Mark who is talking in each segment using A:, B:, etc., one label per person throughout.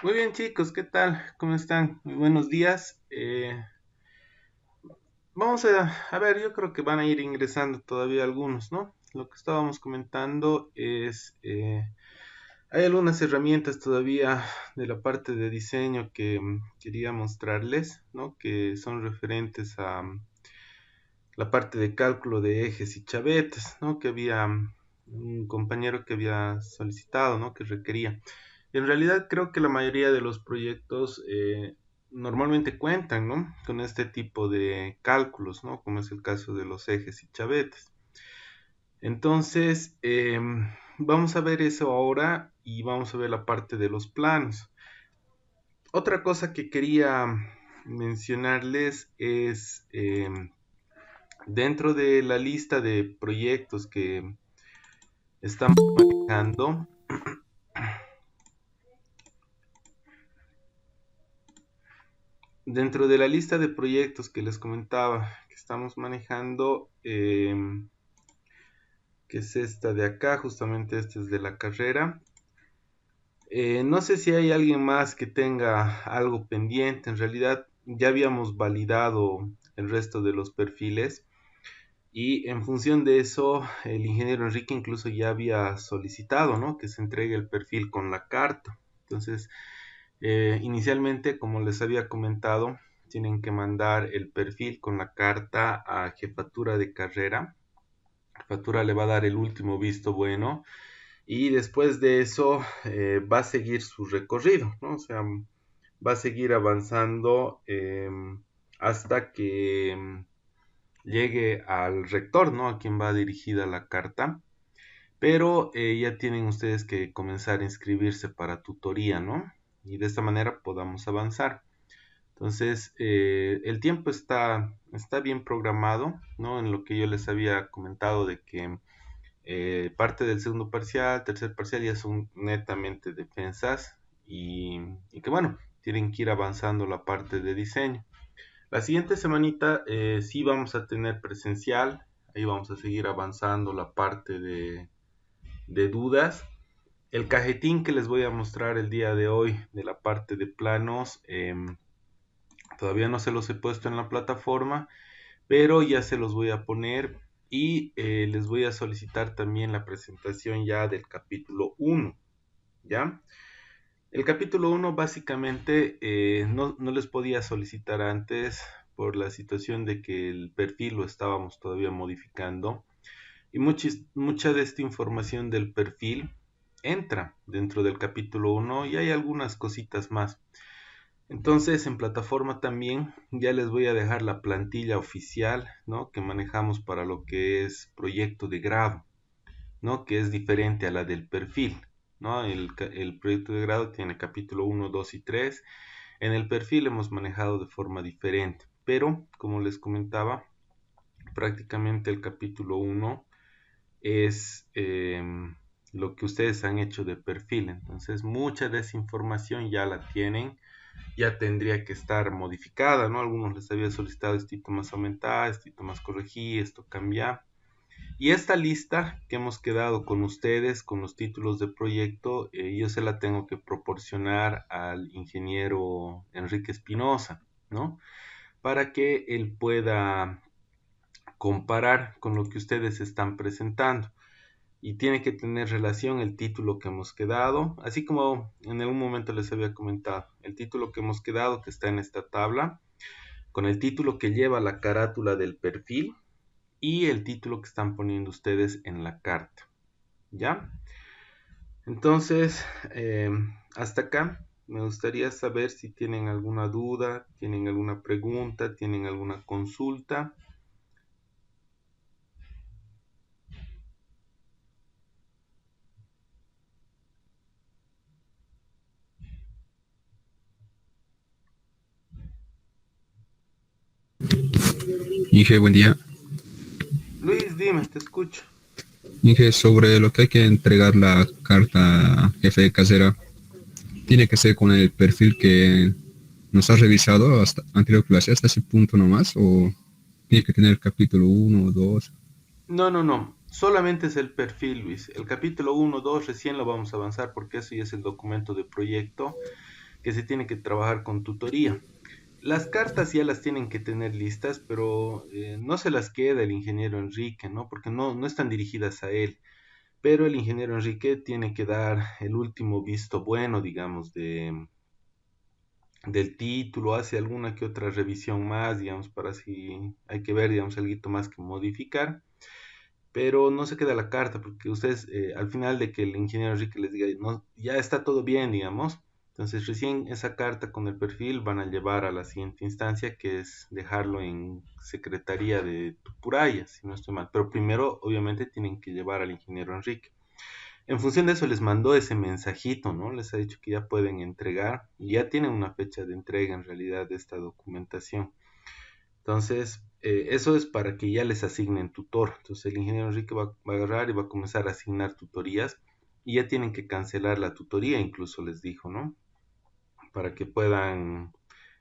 A: Muy bien chicos, ¿qué tal? ¿Cómo están? Muy buenos días. Vamos a ver, yo creo que van a ir ingresando todavía algunos, ¿no? Lo que estábamos comentando es, hay algunas herramientas todavía de la parte de diseño que quería mostrarles, ¿no? Que son referentes a la parte de cálculo de ejes y chavetes, ¿no? Que había un compañero que había solicitado, ¿no? Que requería. En realidad creo que la mayoría de los proyectos normalmente cuentan, ¿no? Con este tipo de cálculos, ¿no? Como es el caso de los ejes y chavetes. Entonces, vamos a ver eso ahora y vamos a ver la parte de los planos. Otra cosa que quería mencionarles es dentro de la lista de proyectos que estamos manejando. Dentro de la lista de proyectos que les comentaba que estamos manejando, que es esta de acá, justamente esta es de la carrera. No sé si hay alguien más que tenga algo pendiente. En realidad ya habíamos validado el resto de los perfiles y en función de eso el ingeniero Enrique incluso ya había solicitado, ¿no? Que se entregue el perfil con la carta. Entonces, inicialmente, como les había comentado, tienen que mandar el perfil con la carta a jefatura de carrera. Jefatura le va a dar el último visto bueno y después de eso va a seguir su recorrido, ¿no? O sea, va a seguir avanzando hasta que llegue al rector, ¿no? A quien va dirigida la carta. Pero ya tienen ustedes que comenzar a inscribirse para tutoría, ¿no? Y de esta manera podamos avanzar. Entonces, el tiempo está bien programado, ¿no? En lo que yo les había comentado de que parte del segundo parcial, tercer parcial ya son netamente defensas y que bueno, tienen que ir avanzando la parte de diseño. La siguiente semanita sí vamos a tener presencial, ahí vamos a seguir avanzando la parte de dudas. El cajetín que les voy a mostrar el día de hoy de la parte de planos, todavía no se los he puesto en la plataforma, pero ya se los voy a poner y les voy a solicitar también la presentación ya del capítulo uno, ¿ya? El capítulo uno básicamente no les podía solicitar antes por la situación de que el perfil lo estábamos todavía modificando y mucha de esta información del perfil entra dentro del capítulo uno y hay algunas cositas más. Entonces, en plataforma también ya les voy a dejar la plantilla oficial, ¿no? Que manejamos para lo que es proyecto de grado, ¿no? Que es diferente a la del perfil, ¿no? El proyecto de grado tiene capítulo uno, 2 y 3. En el perfil hemos manejado de forma diferente, pero como les comentaba, prácticamente el capítulo uno es lo que ustedes han hecho de perfil. Entonces, mucha de esa información ya la tienen, ya tendría que estar modificada, ¿no? Algunos les había solicitado esto más aumentar, esto más corregir, esto cambiar. Y esta lista que hemos quedado con ustedes, con los títulos de proyecto, yo se la tengo que proporcionar al ingeniero Enrique Espinosa, ¿no? Para que él pueda comparar con lo que ustedes están presentando. Y tiene que tener relación el título que hemos quedado, así como en algún momento les había comentado, el título que hemos quedado que está en esta tabla, con el título que lleva la carátula del perfil y el título que están poniendo ustedes en la carta, ¿ya? Entonces, hasta acá me gustaría saber si tienen alguna duda, tienen alguna pregunta, tienen alguna consulta.
B: Inge, buen día.
A: Luis, dime, te escucho.
B: Inge, sobre lo que hay que entregar la carta jefe de casera, ¿tiene que ser con el perfil que nos ha revisado hasta anterior clase, hasta ese punto nomás? ¿O tiene que tener el capítulo uno o 2?
A: No, no, no. Solamente es el perfil, Luis. El capítulo uno, 2 recién lo vamos a avanzar porque eso ya es el documento de proyecto. que se tiene que trabajar con tutoría. Las cartas ya las tienen que tener listas, pero no se las queda el ingeniero Enrique, ¿no? Porque no están dirigidas a él. Pero el ingeniero Enrique tiene que dar el último visto bueno, digamos, del título, hace alguna que otra revisión más, digamos, para si hay que ver, digamos, algo más que modificar, pero no se queda la carta, porque ustedes, al final de que el ingeniero Enrique les diga, no, ya está todo bien, digamos, entonces recién esa carta con el perfil van a llevar a la siguiente instancia, que es dejarlo en Secretaría de Tupuraya, si no estoy mal, pero primero, obviamente, tienen que llevar al ingeniero Enrique. En función de eso les mandó ese mensajito, ¿no? Les ha dicho que ya pueden entregar, y ya tienen una fecha de entrega en realidad de esta documentación. Entonces, eso es para que ya les asignen tutor. Entonces, el ingeniero Enrique va a agarrar y va a comenzar a asignar tutorías, y ya tienen que cancelar la tutoría, incluso les dijo, ¿no? Para que puedan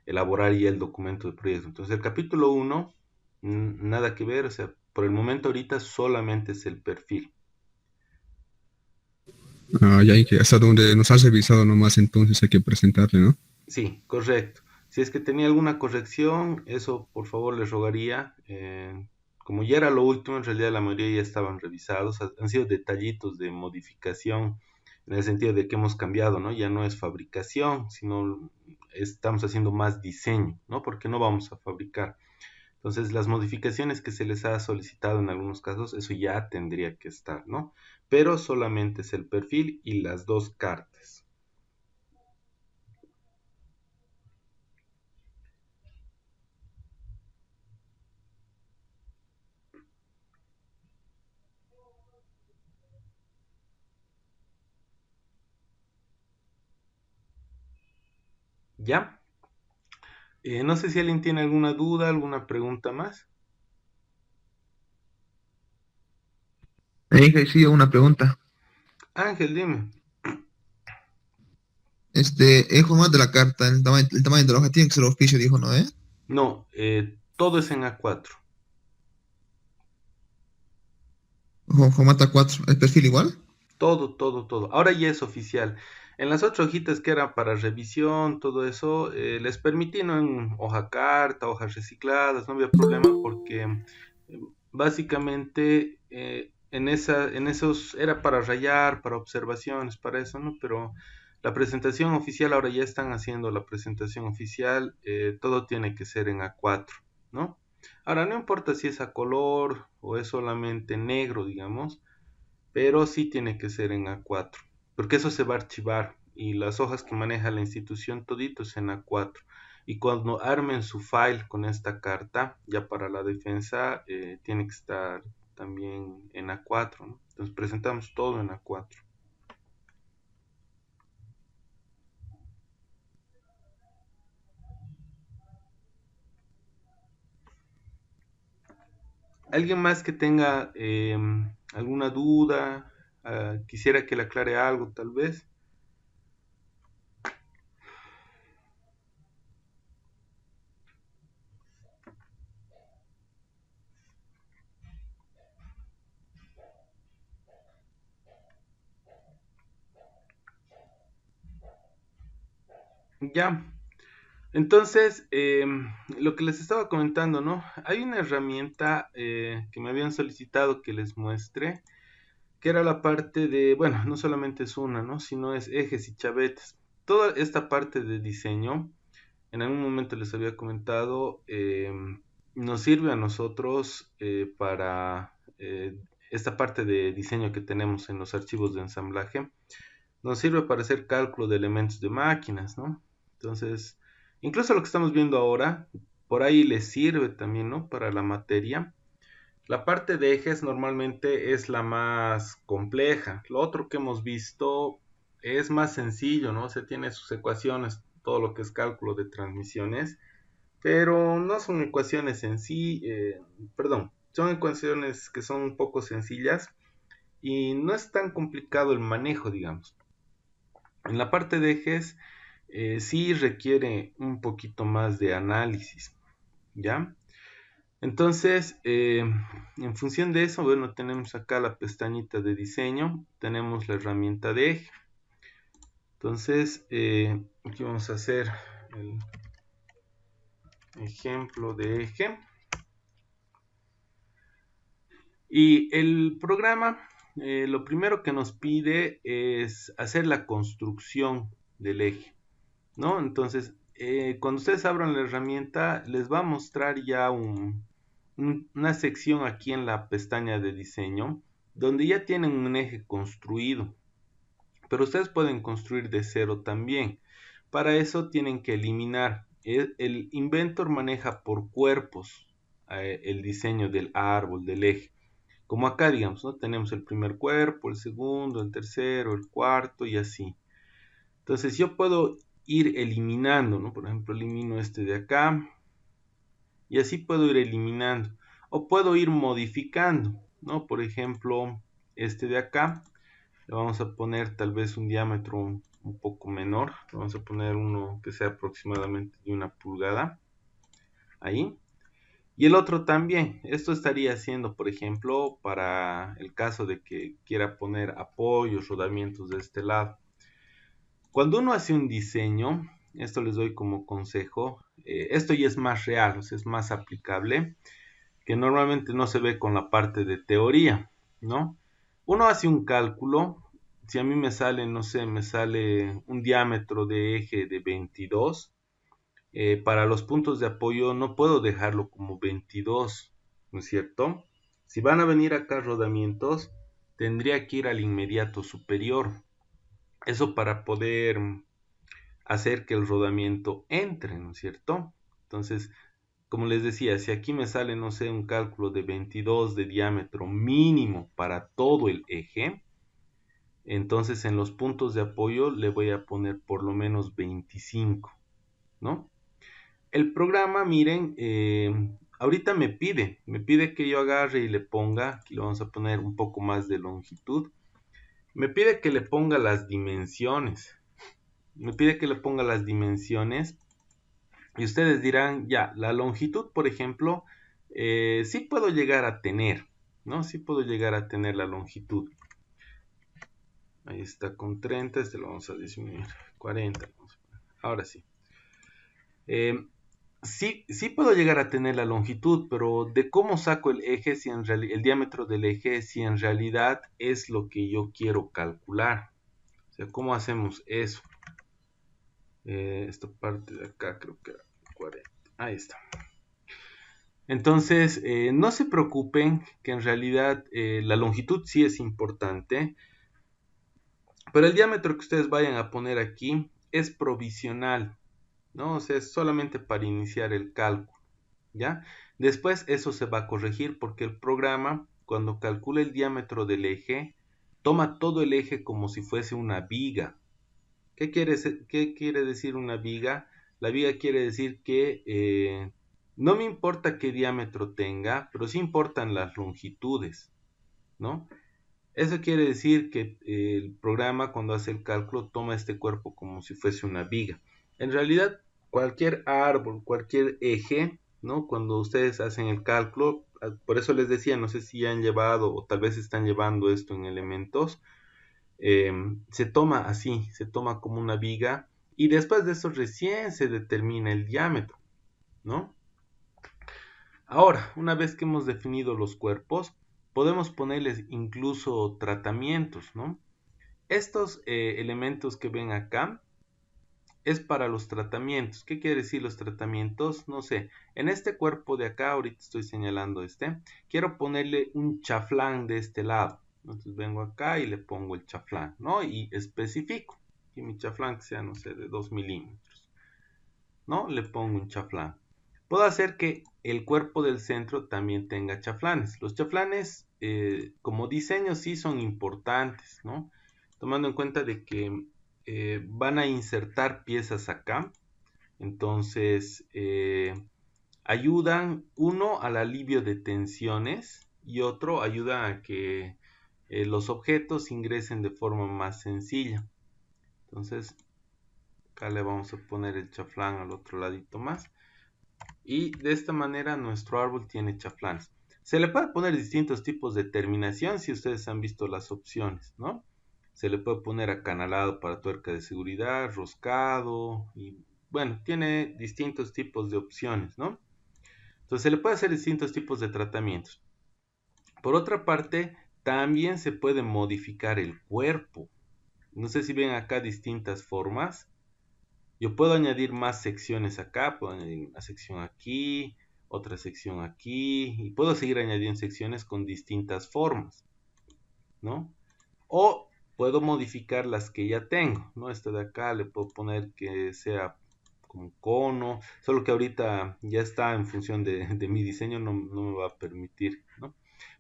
A: elaborar ya el documento de proyecto. Entonces, el capítulo 1, nada que ver, o sea, por el momento ahorita solamente es el perfil.
B: Ah, ya hay que, hasta donde nos has revisado nomás, entonces hay que presentarle, ¿no?
A: Sí, correcto. Si es que tenía alguna corrección, eso por favor les rogaría. Como ya era lo último, en realidad la mayoría ya estaban revisados. Han sido detallitos de modificación en el sentido de que hemos cambiado, ¿no? Ya no es fabricación, sino estamos haciendo más diseño, ¿no? Porque no vamos a fabricar. Entonces, las modificaciones que se les ha solicitado en algunos casos, eso ya tendría que estar, ¿no? Pero solamente es el perfil y las dos cartas. ¿Ya? No sé si alguien tiene alguna duda, alguna pregunta más.
C: Sí, una pregunta.
A: Ángel, dime.
C: El formato de la carta, el tamaño de la hoja tiene que ser oficio, dijo, ¿no?
A: No, todo es en A4.
C: Formato A4, ¿el perfil igual?
A: Todo, todo, todo. Ahora ya es oficial. En las otras hojitas que eran para revisión, todo eso, les permití, ¿no? En hoja carta, hojas recicladas, no había problema porque básicamente en esos era para rayar, para observaciones, para eso, ¿no? Pero la presentación oficial, ahora ya están haciendo la presentación oficial, todo tiene que ser en A4, ¿no? Ahora, no importa si es a color o es solamente negro, digamos, pero sí tiene que ser en A4, porque eso se va a archivar y las hojas que maneja la institución todito es en A4. Y cuando armen su file con esta carta, ya para la defensa, tiene que estar también en A4, ¿no? Entonces presentamos todo en A4. ¿Alguien más que tenga alguna duda? Quisiera que le aclare algo, tal vez. Ya. Entonces, lo que les estaba comentando, ¿no? Hay una herramienta que me habían solicitado que les muestre, que era la parte de, bueno, no solamente es una, ¿no? Sino es ejes y chavetes. Toda esta parte de diseño, en algún momento les había comentado, nos sirve a nosotros para esta parte de diseño que tenemos en los archivos de ensamblaje, nos sirve para hacer cálculo de elementos de máquinas, ¿no? Entonces, incluso lo que estamos viendo ahora, por ahí les sirve también, ¿no? Para la materia. La parte de ejes normalmente es la más compleja. Lo otro que hemos visto es más sencillo, ¿no? Se tiene sus ecuaciones, todo lo que es cálculo de transmisiones, pero no son ecuaciones en sí, perdón, son ecuaciones que son un poco sencillas y no es tan complicado el manejo, digamos. En la parte de ejes sí requiere un poquito más de análisis, ¿ya? Entonces, en función de eso, bueno, tenemos acá la pestañita de diseño, tenemos la herramienta de eje. Entonces, aquí vamos a hacer el ejemplo de eje. Y el programa, lo primero que nos pide es hacer la construcción del eje, ¿no? Entonces, cuando ustedes abran la herramienta, les va a mostrar ya una sección aquí en la pestaña de diseño, donde ya tienen un eje construido. Pero ustedes pueden construir de cero también. Para eso tienen que eliminar. El Inventor maneja por cuerpos el diseño del árbol, del eje. Como acá, digamos, ¿no? Tenemos el primer cuerpo, el segundo, el tercero, el cuarto y así. Entonces yo puedo ir eliminando, ¿no? Por ejemplo, elimino este de acá y así puedo ir eliminando. O puedo ir modificando, ¿no? Por ejemplo, este de acá, le vamos a poner tal vez un diámetro un poco menor. Vamos a poner uno que sea aproximadamente de 1 pulgada. Ahí. Y el otro también. Esto estaría haciendo, por ejemplo, para el caso de que quiera poner apoyos, rodamientos de este lado. Cuando uno hace un diseño, esto les doy como consejo, esto ya es más real, o sea, es más aplicable, que normalmente no se ve con la parte de teoría, ¿no? Uno hace un cálculo, si a mí me sale, no sé, me sale un diámetro de eje de 22, para los puntos de apoyo no puedo dejarlo como 22, ¿no es cierto? Si van a venir acá rodamientos, tendría que ir al inmediato superior. Eso para poder hacer que el rodamiento entre, ¿no es cierto? Entonces, como les decía, si aquí me sale, no sé, un cálculo de 22 de diámetro mínimo para todo el eje, entonces en los puntos de apoyo le voy a poner por lo menos 25, ¿no? El programa, miren, ahorita me pide que yo agarre y le ponga, aquí le vamos a poner un poco más de longitud, me pide que le ponga las dimensiones, y ustedes dirán, ya, la longitud, por ejemplo, sí puedo llegar a tener, ¿no? Sí puedo llegar a tener la longitud. Ahí está con 30, este lo vamos a disminuir, 40, ahora sí. Sí puedo llegar a tener la longitud, pero de cómo saco el eje, si el diámetro del eje, si en realidad es lo que yo quiero calcular. O sea, ¿cómo hacemos eso? Esta parte de acá creo que era 40. Ahí está. Entonces, no se preocupen que en realidad la longitud sí es importante, pero el diámetro que ustedes vayan a poner aquí es provisional, ¿no? O sea, es solamente para iniciar el cálculo, ¿ya? Después eso se va a corregir porque el programa, cuando calcula el diámetro del eje, toma todo el eje como si fuese una viga. ¿Qué quiere decir una viga? La viga quiere decir que no me importa qué diámetro tenga, pero sí importan las longitudes, ¿no? Eso quiere decir que el programa cuando hace el cálculo toma este cuerpo como si fuese una viga. En realidad, cualquier árbol, cualquier eje, ¿no? Cuando ustedes hacen el cálculo, por eso les decía, no sé si ya han llevado o tal vez están llevando esto en elementos, se toma así, se toma como una viga y después de eso recién se determina el diámetro, ¿no? Ahora, una vez que hemos definido los cuerpos, podemos ponerles incluso tratamientos, ¿no? Estos elementos que ven acá es para los tratamientos. ¿Qué quiere decir los tratamientos? No sé, en este cuerpo de acá, ahorita estoy señalando quiero ponerle un chaflán de este lado. Entonces vengo acá y le pongo el chaflán, ¿no? Y especifico. Y mi chaflán que sea, no sé, de 2 milímetros, ¿no? Le pongo un chaflán. Puedo hacer que el cuerpo del centro también tenga chaflanes. Los chaflanes, como diseño, sí son importantes, ¿no? Tomando en cuenta de que van a insertar piezas acá. Entonces, ayudan, uno, al alivio de tensiones y otro, ayuda a que los objetos ingresen de forma más sencilla. Entonces, acá le vamos a poner el chaflán al otro ladito más. Y de esta manera nuestro árbol tiene chaflanes. Se le puede poner distintos tipos de terminación si ustedes han visto las opciones, ¿no? Se le puede poner acanalado para tuerca de seguridad, roscado y bueno, tiene distintos tipos de opciones, ¿no? Entonces se le puede hacer distintos tipos de tratamientos. Por otra parte, también se puede modificar el cuerpo. No sé si ven acá distintas formas. Yo puedo añadir más secciones acá, puedo añadir una sección aquí, otra sección aquí, y puedo seguir añadiendo secciones con distintas formas, ¿no? O puedo modificar las que ya tengo, ¿no? Esta de acá le puedo poner que sea como cono, solo que ahorita ya está en función de mi diseño, no me va a permitir, ¿no?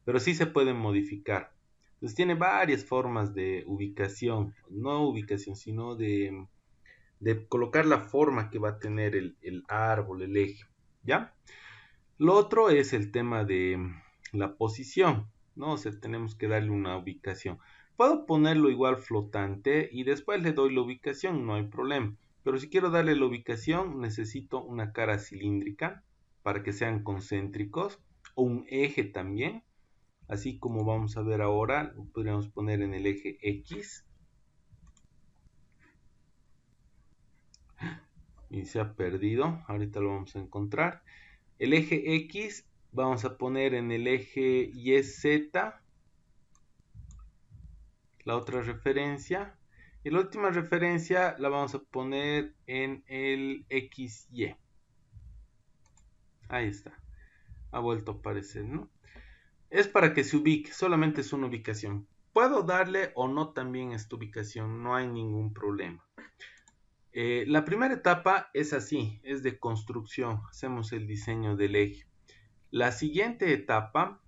A: Pero sí se pueden modificar. Entonces tiene varias formas de ubicación, no ubicación, sino de colocar la forma que va a tener el árbol, el eje, ¿ya? Lo otro es el tema de la posición, ¿no? O sea, tenemos que darle una ubicación. Puedo ponerlo igual flotante y después le doy la ubicación, no hay problema. Pero si quiero darle la ubicación, necesito una cara cilíndrica para que sean concéntricos o un eje también. Así como vamos a ver ahora, lo podríamos poner en el eje X. Y se ha perdido, ahorita lo vamos a encontrar. El eje X vamos a poner en el eje YZ, la otra referencia. Y la última referencia la vamos a poner en el XY. Ahí está. Ha vuelto a aparecer, ¿no? Es para que se ubique, solamente es una ubicación. Puedo darle o no también esta ubicación, no hay ningún problema. La primera etapa es así, es de construcción, hacemos el diseño del eje. La siguiente etapa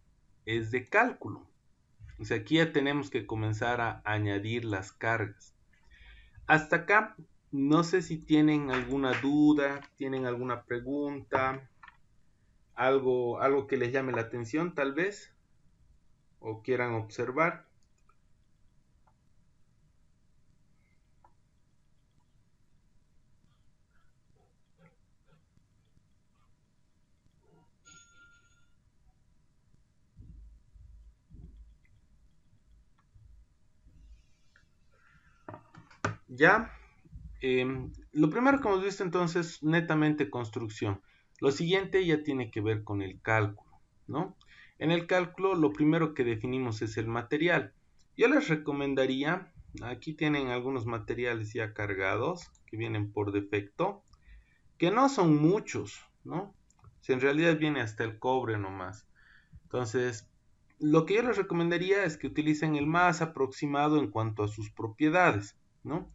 A: es de cálculo. O sea, aquí ya tenemos que comenzar a añadir las cargas. Hasta acá, no sé si tienen alguna duda, tienen alguna pregunta, algo que les llame la atención tal vez, o quieran observar. Ya, lo primero que hemos visto entonces, netamente construcción. Lo siguiente ya tiene que ver con el cálculo, ¿no? En el cálculo lo primero que definimos es el material. Yo les recomendaría, aquí tienen algunos materiales ya cargados que vienen por defecto, que no son muchos, ¿no? Si en realidad viene hasta el cobre nomás. Entonces, lo que yo les recomendaría es que utilicen el más aproximado en cuanto a sus propiedades, ¿no?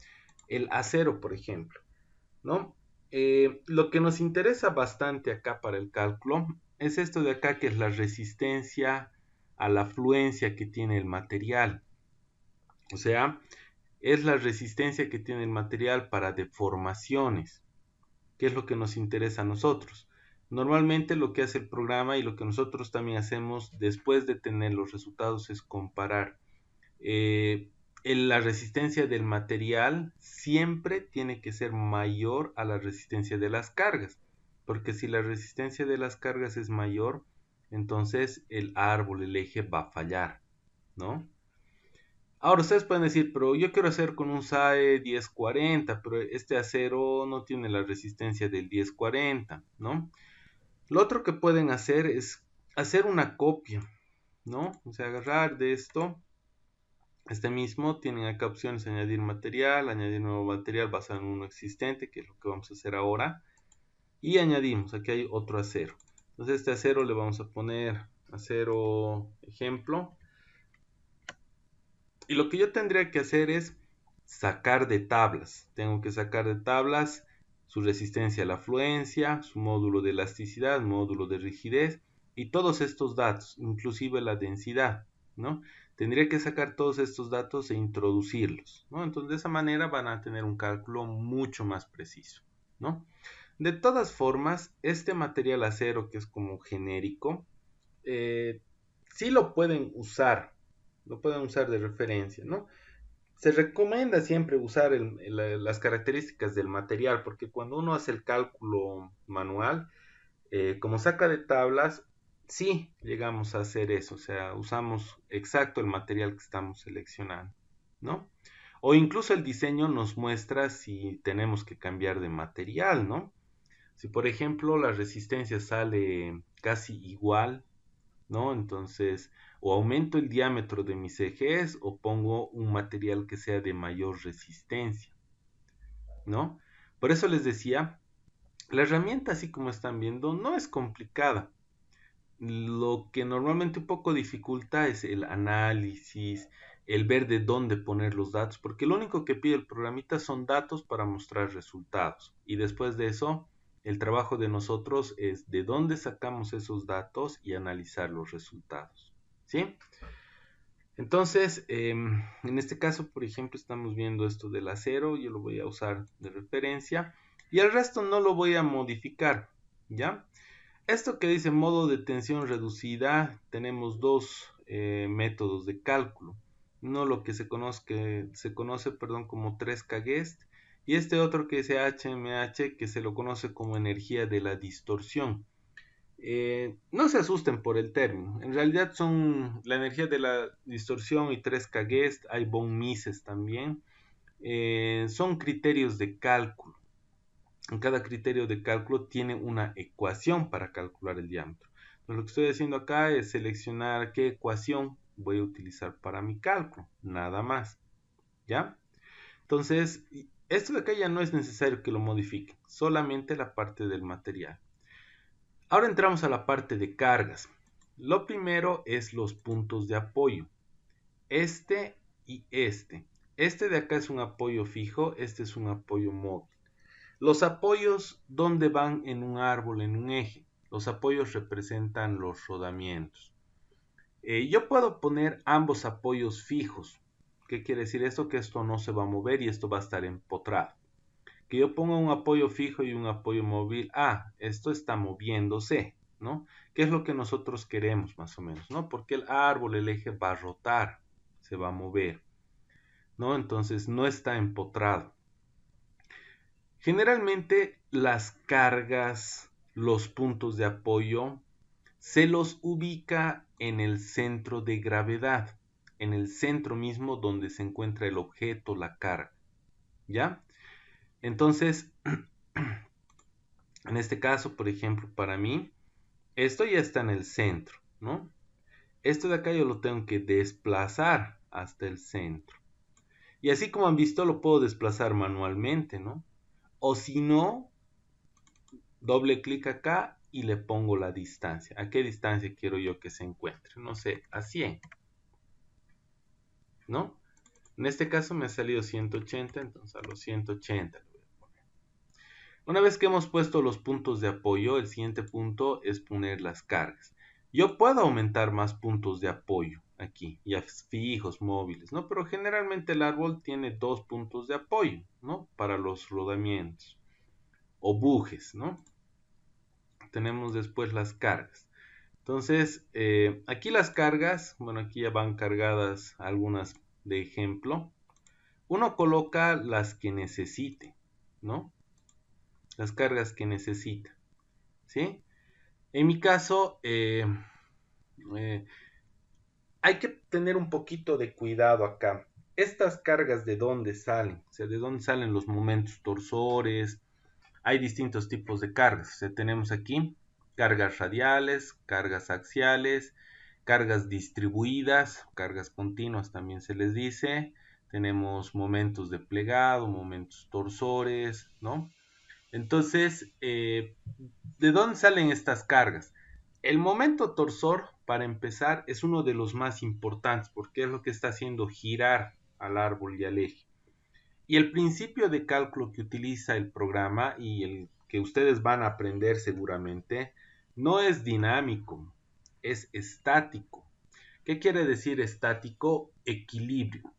A: El acero, por ejemplo, ¿no? Lo que nos interesa bastante acá para el cálculo es esto de acá, que es la resistencia a la fluencia que tiene el material. O sea, es la resistencia que tiene el material para deformaciones, que es lo que nos interesa a nosotros. Normalmente lo que hace el programa y lo que nosotros también hacemos después de tener los resultados es comparar. La resistencia del material siempre tiene que ser mayor a la resistencia de las cargas, porque si la resistencia de las cargas es mayor, entonces el árbol, el eje va a fallar, ¿no? Ahora ustedes pueden decir, pero yo quiero hacer con un SAE 1040, pero este acero no tiene la resistencia del 1040, ¿no? Lo otro que pueden hacer es hacer una copia, ¿no? O sea, agarrar de esto, este mismo, tienen acá opciones, añadir nuevo material basado en uno existente, que es lo que vamos a hacer ahora. Y añadimos, aquí hay otro acero. Entonces este acero le vamos a poner acero ejemplo. Y lo que yo tendría que hacer es sacar de tablas. Tengo que sacar de tablas su resistencia a la fluencia, su módulo de elasticidad, módulo de rigidez y todos estos datos, inclusive la densidad, ¿no? Tendría que sacar todos estos datos e introducirlos, ¿no? Entonces de esa manera van a tener un cálculo mucho más preciso, ¿no? De todas formas, este material acero que es como genérico, sí lo pueden usar de referencia, ¿no? Se recomienda siempre usar las características del material, porque cuando uno hace el cálculo manual, como saca de tablas, sí llegamos a hacer eso, o sea, usamos exacto el material que estamos seleccionando, ¿no? O incluso el diseño nos muestra si tenemos que cambiar de material, ¿no? Si por ejemplo la resistencia sale casi igual, ¿no? Entonces, o aumento el diámetro de mis ejes o pongo un material que sea de mayor resistencia, ¿no? Por eso les decía, la herramienta, así como están viendo, no es complicada. Lo que normalmente un poco dificulta es el análisis, el ver de dónde poner los datos, porque lo único que pide el programita son datos para mostrar resultados. Y después de eso, el trabajo de nosotros es de dónde sacamos esos datos y analizar los resultados. ¿Sí? Entonces, en este caso, por ejemplo, estamos viendo esto del acero, yo lo voy a usar de referencia y el resto no lo voy a modificar, ¿ya? Esto que dice modo de tensión reducida, tenemos dos métodos de cálculo. Uno lo que se conoce como 3K Guest y este otro que dice HMH que se lo conoce como energía de la distorsión. No se asusten por el término, en realidad son la energía de la distorsión y 3K Guest, hay von Mises también, son criterios de cálculo. En cada criterio de cálculo tiene una ecuación para calcular el diámetro. Entonces, lo que estoy haciendo acá es seleccionar qué ecuación voy a utilizar para mi cálculo, nada más, ¿ya? Entonces, esto de acá ya no es necesario que lo modifique, solamente la parte del material. Ahora entramos a la parte de cargas. Lo primero es los puntos de apoyo. Este y este. Este de acá es un apoyo fijo, este es un apoyo móvil. Los apoyos, ¿dónde van en un árbol, en un eje? Los apoyos representan los rodamientos. Yo puedo poner ambos apoyos fijos. ¿Qué quiere decir esto? Que esto no se va a mover y esto va a estar empotrado. Que yo ponga un apoyo fijo y un apoyo móvil. Ah, esto está moviéndose, ¿no? ¿Qué es lo que nosotros queremos más o menos, ¿no? Porque el árbol, el eje va a rotar, se va a mover, ¿no? Entonces no está empotrado. Generalmente las cargas, los puntos de apoyo, se los ubica en el centro de gravedad, en el centro mismo donde se encuentra el objeto, la carga, ¿ya? Entonces, en este caso, por ejemplo, para mí, esto ya está en el centro, ¿no? Esto de acá yo lo tengo que desplazar hasta el centro. Y así como han visto, lo puedo desplazar manualmente, ¿no? O si no, doble clic acá y le pongo la distancia. ¿A qué distancia quiero yo que se encuentre? No sé, a 100, ¿no? En este caso me ha salido 180, entonces a los 180 lo voy a poner. Una vez que hemos puesto los puntos de apoyo, el siguiente punto es poner las cargas. Yo puedo aumentar más puntos de apoyo aquí, ya fijos, móviles, ¿no? Pero generalmente el árbol tiene 2 puntos de apoyo, ¿no? Para los rodamientos o bujes, ¿no? Tenemos después las cargas. Entonces, aquí las cargas, bueno, aquí ya van cargadas algunas de ejemplo. Uno coloca las que necesite, ¿no? Las cargas que necesita, ¿sí? En mi caso, hay que tener un poquito de cuidado acá. Estas cargas, ¿de dónde salen? O sea, ¿de dónde salen los momentos torsores? Hay distintos tipos de cargas. O sea, tenemos aquí cargas radiales, cargas axiales, cargas distribuidas, cargas continuas también se les dice. Tenemos momentos de plegado, momentos torsores, ¿no? Entonces, ¿de dónde salen estas cargas? El momento torsor, para empezar, es uno de los más importantes porque es lo que está haciendo girar al árbol y al eje. Y el principio de cálculo que utiliza el programa y el que ustedes van a aprender seguramente, no es dinámico, es estático. ¿Qué quiere decir estático? Equilibrio.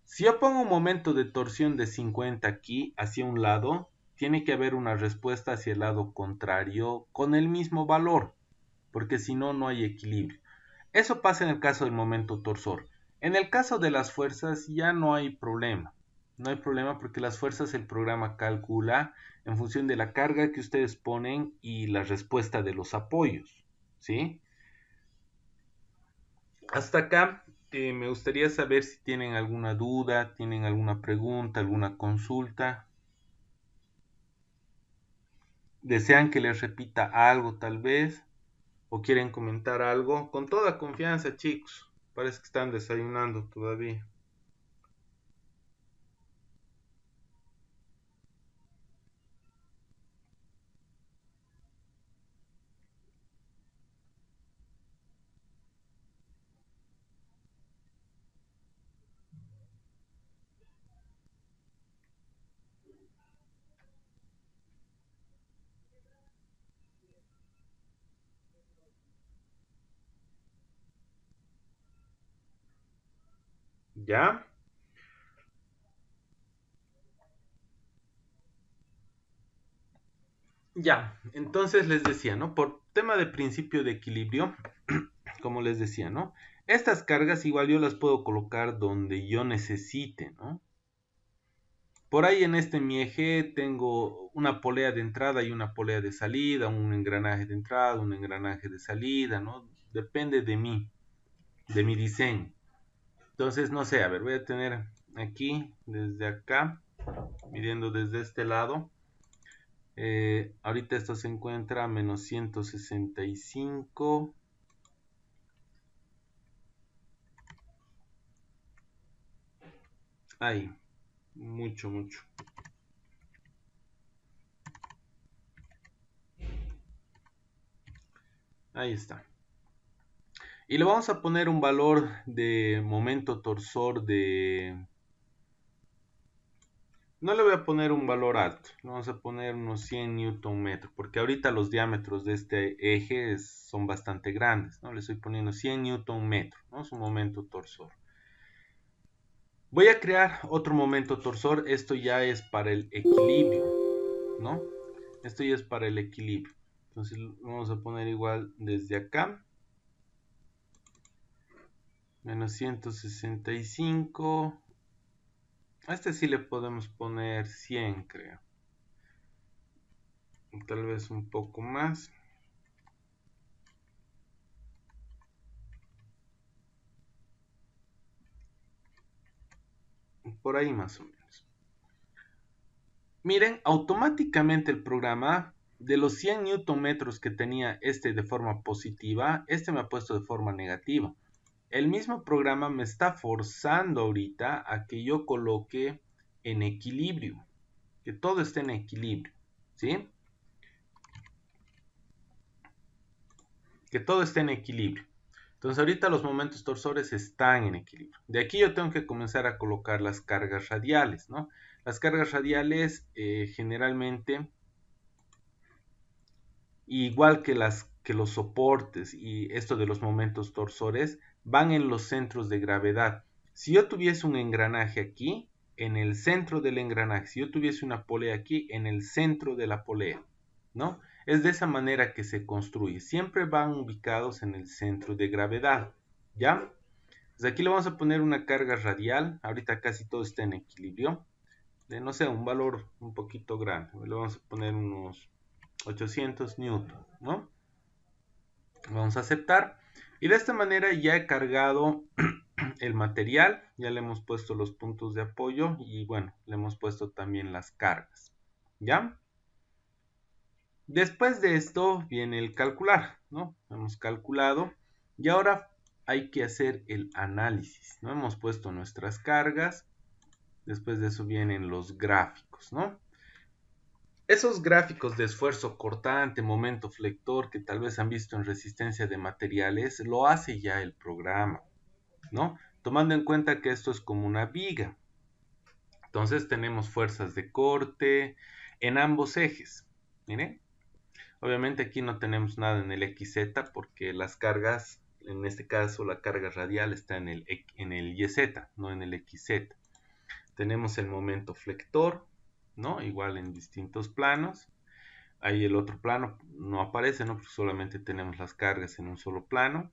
A: Si yo pongo un momento de torsión de 50 aquí, hacia un lado, tiene que haber una respuesta hacia el lado contrario con el mismo valor, porque si no, no hay equilibrio. Eso pasa en el caso del momento torsor. En el caso de las fuerzas ya no hay problema. No hay problema porque las fuerzas el programa calcula en función de la carga que ustedes ponen y la respuesta de los apoyos, ¿sí? Hasta acá Me gustaría saber si tienen alguna duda, tienen alguna pregunta, alguna consulta. ¿Desean que les repita algo tal vez? ¿O quieren comentar algo? Con toda confianza, chicos. Parece que están desayunando todavía. ¿Ya? Ya. Entonces les decía, ¿no? Por tema de principio de equilibrio, como les decía, ¿no? Estas cargas igual yo las puedo colocar donde yo necesite, ¿no? Por ahí en este mi eje tengo una polea de entrada y una polea de salida, un engranaje de entrada, un engranaje de salida, ¿no? Depende de mi diseño. Entonces, no sé, a ver, voy a tener aquí, desde acá, midiendo desde este lado. Ahorita esto se encuentra a menos 165. Ahí, mucho, mucho. Ahí está. Y le vamos a poner un valor de momento torsor de... No le voy a poner un valor alto, le vamos a poner unos 100 newton metro, porque ahorita los diámetros de este eje son bastante grandes, ¿no? Le estoy poniendo 100 newton metro, ¿no? Es un momento torsor. Voy a crear otro momento torsor, esto ya es para el equilibrio, ¿no? Esto ya es para el equilibrio. Entonces vamos a poner igual desde acá. Menos 165. A este sí le podemos poner 100, creo. Tal vez un poco más. Por ahí más o menos. Miren, automáticamente el programa de los 100 newton metros que tenía este de forma positiva, este me ha puesto de forma negativa. El mismo programa me está forzando ahorita a que yo coloque en equilibrio, que todo esté en equilibrio, ¿sí? Que todo esté en equilibrio. Entonces ahorita los momentos torsores están en equilibrio. De aquí yo tengo que comenzar a colocar las cargas radiales, ¿no? Las cargas radiales generalmente, igual que los soportes y esto de los momentos torsores, van en los centros de gravedad. Si yo tuviese un engranaje aquí, en el centro del engranaje, si yo tuviese una polea aquí, en el centro de la polea, ¿no? Es de esa manera que se construye. Siempre van ubicados en el centro de gravedad, ¿ya? Pues aquí le vamos a poner una carga radial. Ahorita casi todo está en equilibrio. De, no sé, un valor un poquito grande. Le vamos a poner unos 800 newton, ¿no? Vamos a aceptar. Y de esta manera ya he cargado el material. Ya le hemos puesto los puntos de apoyo. Y bueno, le hemos puesto también las cargas, ¿ya? Después de esto viene el calcular, ¿no? Hemos calculado y ahora hay que hacer el análisis, ¿no? Hemos puesto nuestras cargas, después de eso vienen los gráficos, ¿no? Esos gráficos de esfuerzo cortante, momento flector que tal vez han visto en resistencia de materiales, lo hace ya el programa, ¿no? Tomando en cuenta que esto es como una viga. Entonces tenemos fuerzas de corte en ambos ejes, miren. Obviamente aquí no tenemos nada en el XZ porque las cargas, en este caso la carga radial está en el YZ, no en el XZ. Tenemos el momento flector, ¿no? Igual en distintos planos. Ahí el otro plano no aparece, ¿no? Porque solamente tenemos las cargas en un solo plano.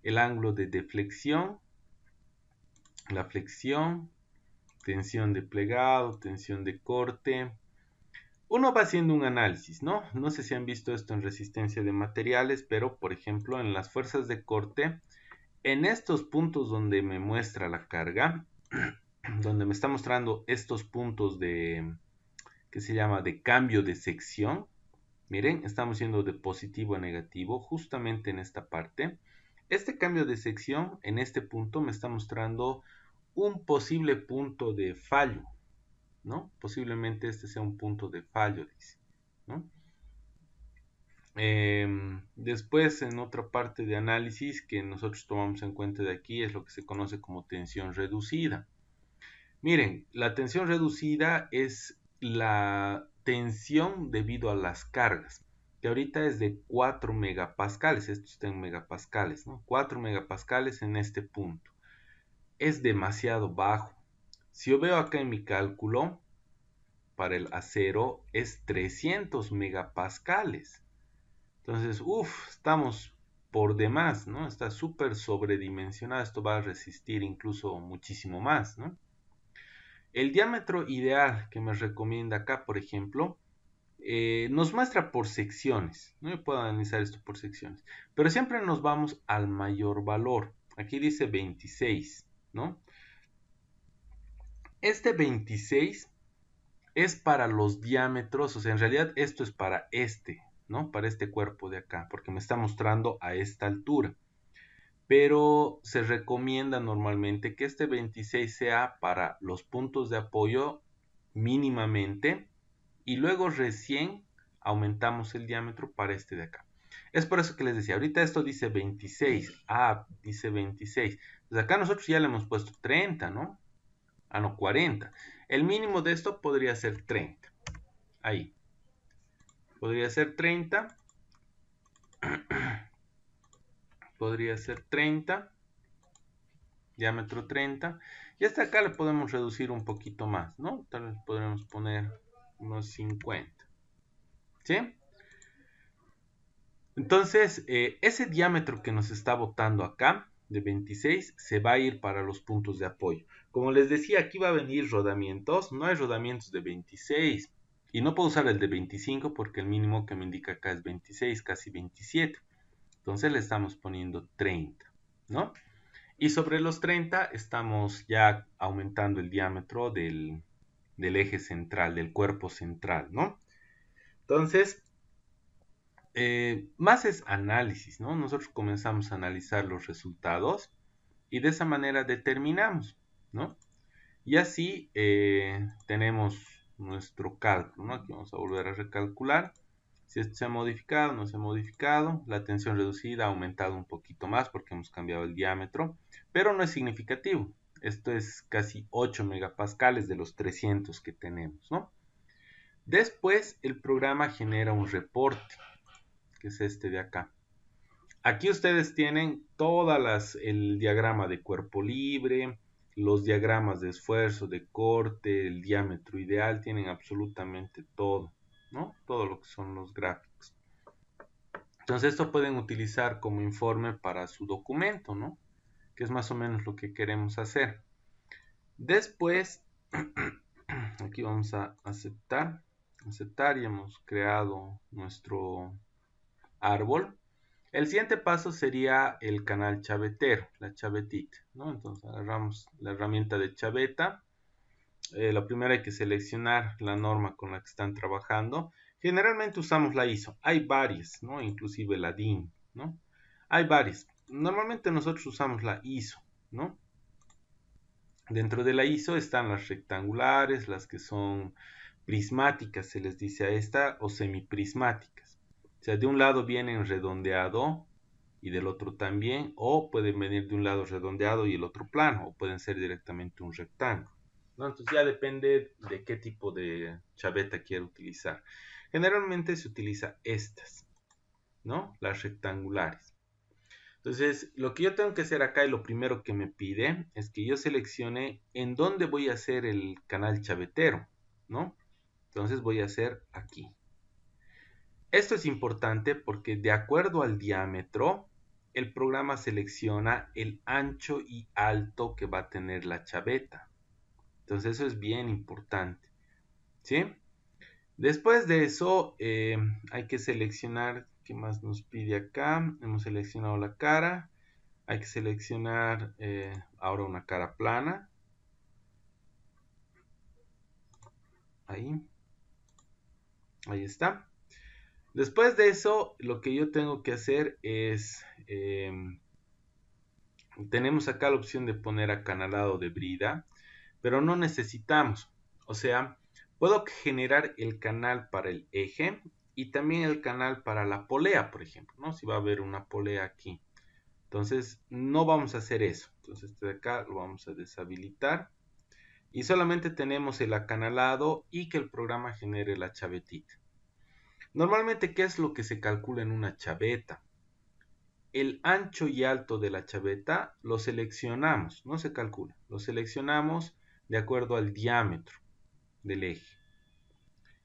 A: El ángulo de deflexión, la flexión, tensión de plegado, tensión de corte. Uno va haciendo un análisis, ¿no? No sé si han visto esto en resistencia de materiales, pero por ejemplo en las fuerzas de corte, En estos puntos donde me muestra la carga, donde me está mostrando estos puntos de, que se llama de cambio de sección, miren, estamos yendo de positivo a negativo justamente en esta parte. Este cambio de sección en este punto me está mostrando un posible punto de fallo, ¿no? Posiblemente este sea un punto de fallo, dice, ¿no? Después, en otra parte de análisis que nosotros tomamos en cuenta de aquí es lo que se conoce como tensión reducida. Miren, la tensión reducida es la tensión debido a las cargas, que ahorita es de 4 megapascales, esto está en megapascales, ¿no? 4 megapascales en este punto. Es demasiado bajo. Si yo veo acá en mi cálculo, para el acero es 300 megapascales. Entonces, estamos por demás, ¿no? Está súper sobredimensionado, esto va a resistir incluso muchísimo más, ¿no? El diámetro ideal que me recomienda acá, por ejemplo, nos muestra por secciones, ¿no? Yo puedo analizar esto por secciones, pero siempre nos vamos al mayor valor. Aquí dice 26, ¿no? Este 26 es para los diámetros, o sea, en realidad esto es para este, ¿no? Para este cuerpo de acá, porque me está mostrando a esta altura. Pero se recomienda normalmente que este 26 sea para los puntos de apoyo mínimamente y luego recién aumentamos el diámetro para este de acá. Es por eso que les decía, ahorita esto dice 26, dice 26. Pues acá nosotros ya le hemos puesto 30, ¿no? No, 40. El mínimo de esto podría ser 30. Ahí. Podría ser 30. Podría ser 30. Diámetro 30. Y hasta acá le podemos reducir un poquito más, ¿no? Tal vez podremos poner unos 50. ¿Sí? Entonces, ese diámetro que nos está botando acá, de 26, se va a ir para los puntos de apoyo. Como les decía, aquí va a venir rodamientos. No hay rodamientos de 26. Y no puedo usar el de 25 porque el mínimo que me indica acá es 26, casi 27. Entonces le estamos poniendo 30, ¿no? Y sobre los 30 estamos ya aumentando el diámetro del eje central, del cuerpo central, ¿no? Entonces, más es análisis, ¿no? Nosotros comenzamos a analizar los resultados y de esa manera determinamos, ¿no? Y así tenemos nuestro cálculo, ¿no? Aquí vamos a volver a recalcular. Si esto se ha modificado, no se ha modificado. La tensión reducida ha aumentado un poquito más porque hemos cambiado el diámetro, pero no es significativo. Esto es casi 8 megapascales de los 300 que tenemos, ¿no? Después el programa genera un reporte, que es este de acá. Aquí ustedes tienen el diagrama de cuerpo libre, los diagramas de esfuerzo, de corte, el diámetro ideal, tienen absolutamente todo, ¿no? Todo lo que son los gráficos. Entonces esto pueden utilizar como informe para su documento, ¿no? Que es más o menos lo que queremos hacer. Después, aquí vamos a aceptar y hemos creado nuestro árbol. El siguiente paso sería el canal chavetero, la chavetita, ¿no? Entonces agarramos la herramienta de chaveta. La primera hay que seleccionar la norma con la que están trabajando. Generalmente usamos la ISO. Hay varias, ¿no? Inclusive la DIN, ¿no? Hay varias. Normalmente nosotros usamos la ISO, ¿no? Dentro de la ISO están las rectangulares, las que son prismáticas, se les dice a esta, o semiprismáticas. O sea, de un lado vienen redondeado y del otro también, o pueden venir de un lado redondeado y el otro plano, o pueden ser directamente un rectángulo, ¿no? Entonces ya depende de qué tipo de chaveta quiero utilizar. Generalmente se utiliza estas, ¿no? Las rectangulares. Entonces, lo que yo tengo que hacer acá y lo primero que me pide es que yo seleccione en dónde voy a hacer el canal chavetero, ¿no? Entonces voy a hacer aquí. Esto es importante porque de acuerdo al diámetro, el programa selecciona el ancho y alto que va a tener la chaveta. Entonces eso es bien importante, ¿sí? Después de eso hay que seleccionar, ¿qué más nos pide acá? Hemos seleccionado la cara. Hay que seleccionar ahora una cara plana. Ahí está. Después de eso, lo que yo tengo que hacer es, tenemos acá la opción de poner acanalado de brida, pero no necesitamos. O sea, puedo generar el canal para el eje y también el canal para la polea, por ejemplo, ¿no? Si va a haber una polea aquí. Entonces, no vamos a hacer eso. Entonces, este de acá lo vamos a deshabilitar. Y solamente tenemos el acanalado y que el programa genere la chavetita. Normalmente, ¿qué es lo que se calcula en una chaveta? El ancho y alto de la chaveta lo seleccionamos, no se calcula, lo seleccionamos de acuerdo al diámetro del eje.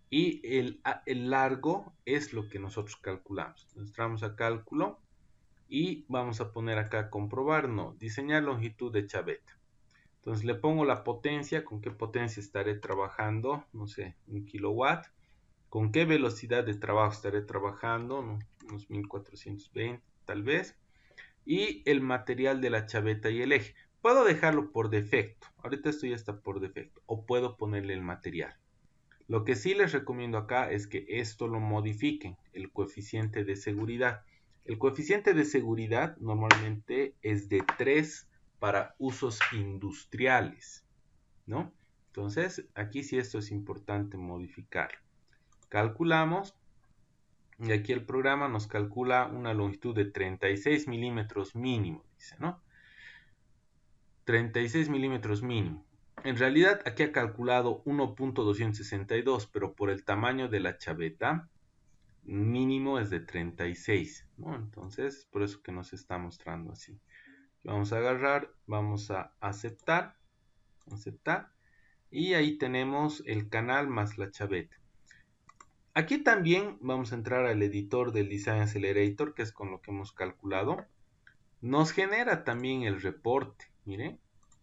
A: Y el largo es lo que nosotros calculamos. Entramos a cálculo y vamos a poner acá comprobar, no, diseñar longitud de chaveta. Entonces le pongo la potencia, con qué potencia estaré trabajando, no sé, 1 kilowatt. Con qué velocidad de trabajo estaré trabajando, ¿no? Unos 1420 tal vez. Y el material de la chaveta y el eje. Puedo dejarlo por defecto, ahorita esto ya está por defecto, o puedo ponerle el material. Lo que sí les recomiendo acá es que esto lo modifiquen, el coeficiente de seguridad. El coeficiente de seguridad normalmente es de 3 para usos industriales, ¿no? Entonces, aquí sí esto es importante modificar. Calculamos y aquí el programa nos calcula una longitud de 36 milímetros mínimo, dice, ¿no? 36 milímetros mínimo. En realidad aquí ha calculado 1.262, pero por el tamaño de la chaveta, mínimo es de 36, ¿no? Entonces, por eso que nos está mostrando así. Vamos a agarrar, vamos a aceptar, y ahí tenemos el canal más la chaveta. Aquí también vamos a entrar al editor del Design Accelerator, que es con lo que hemos calculado. Nos genera también el reporte, miren.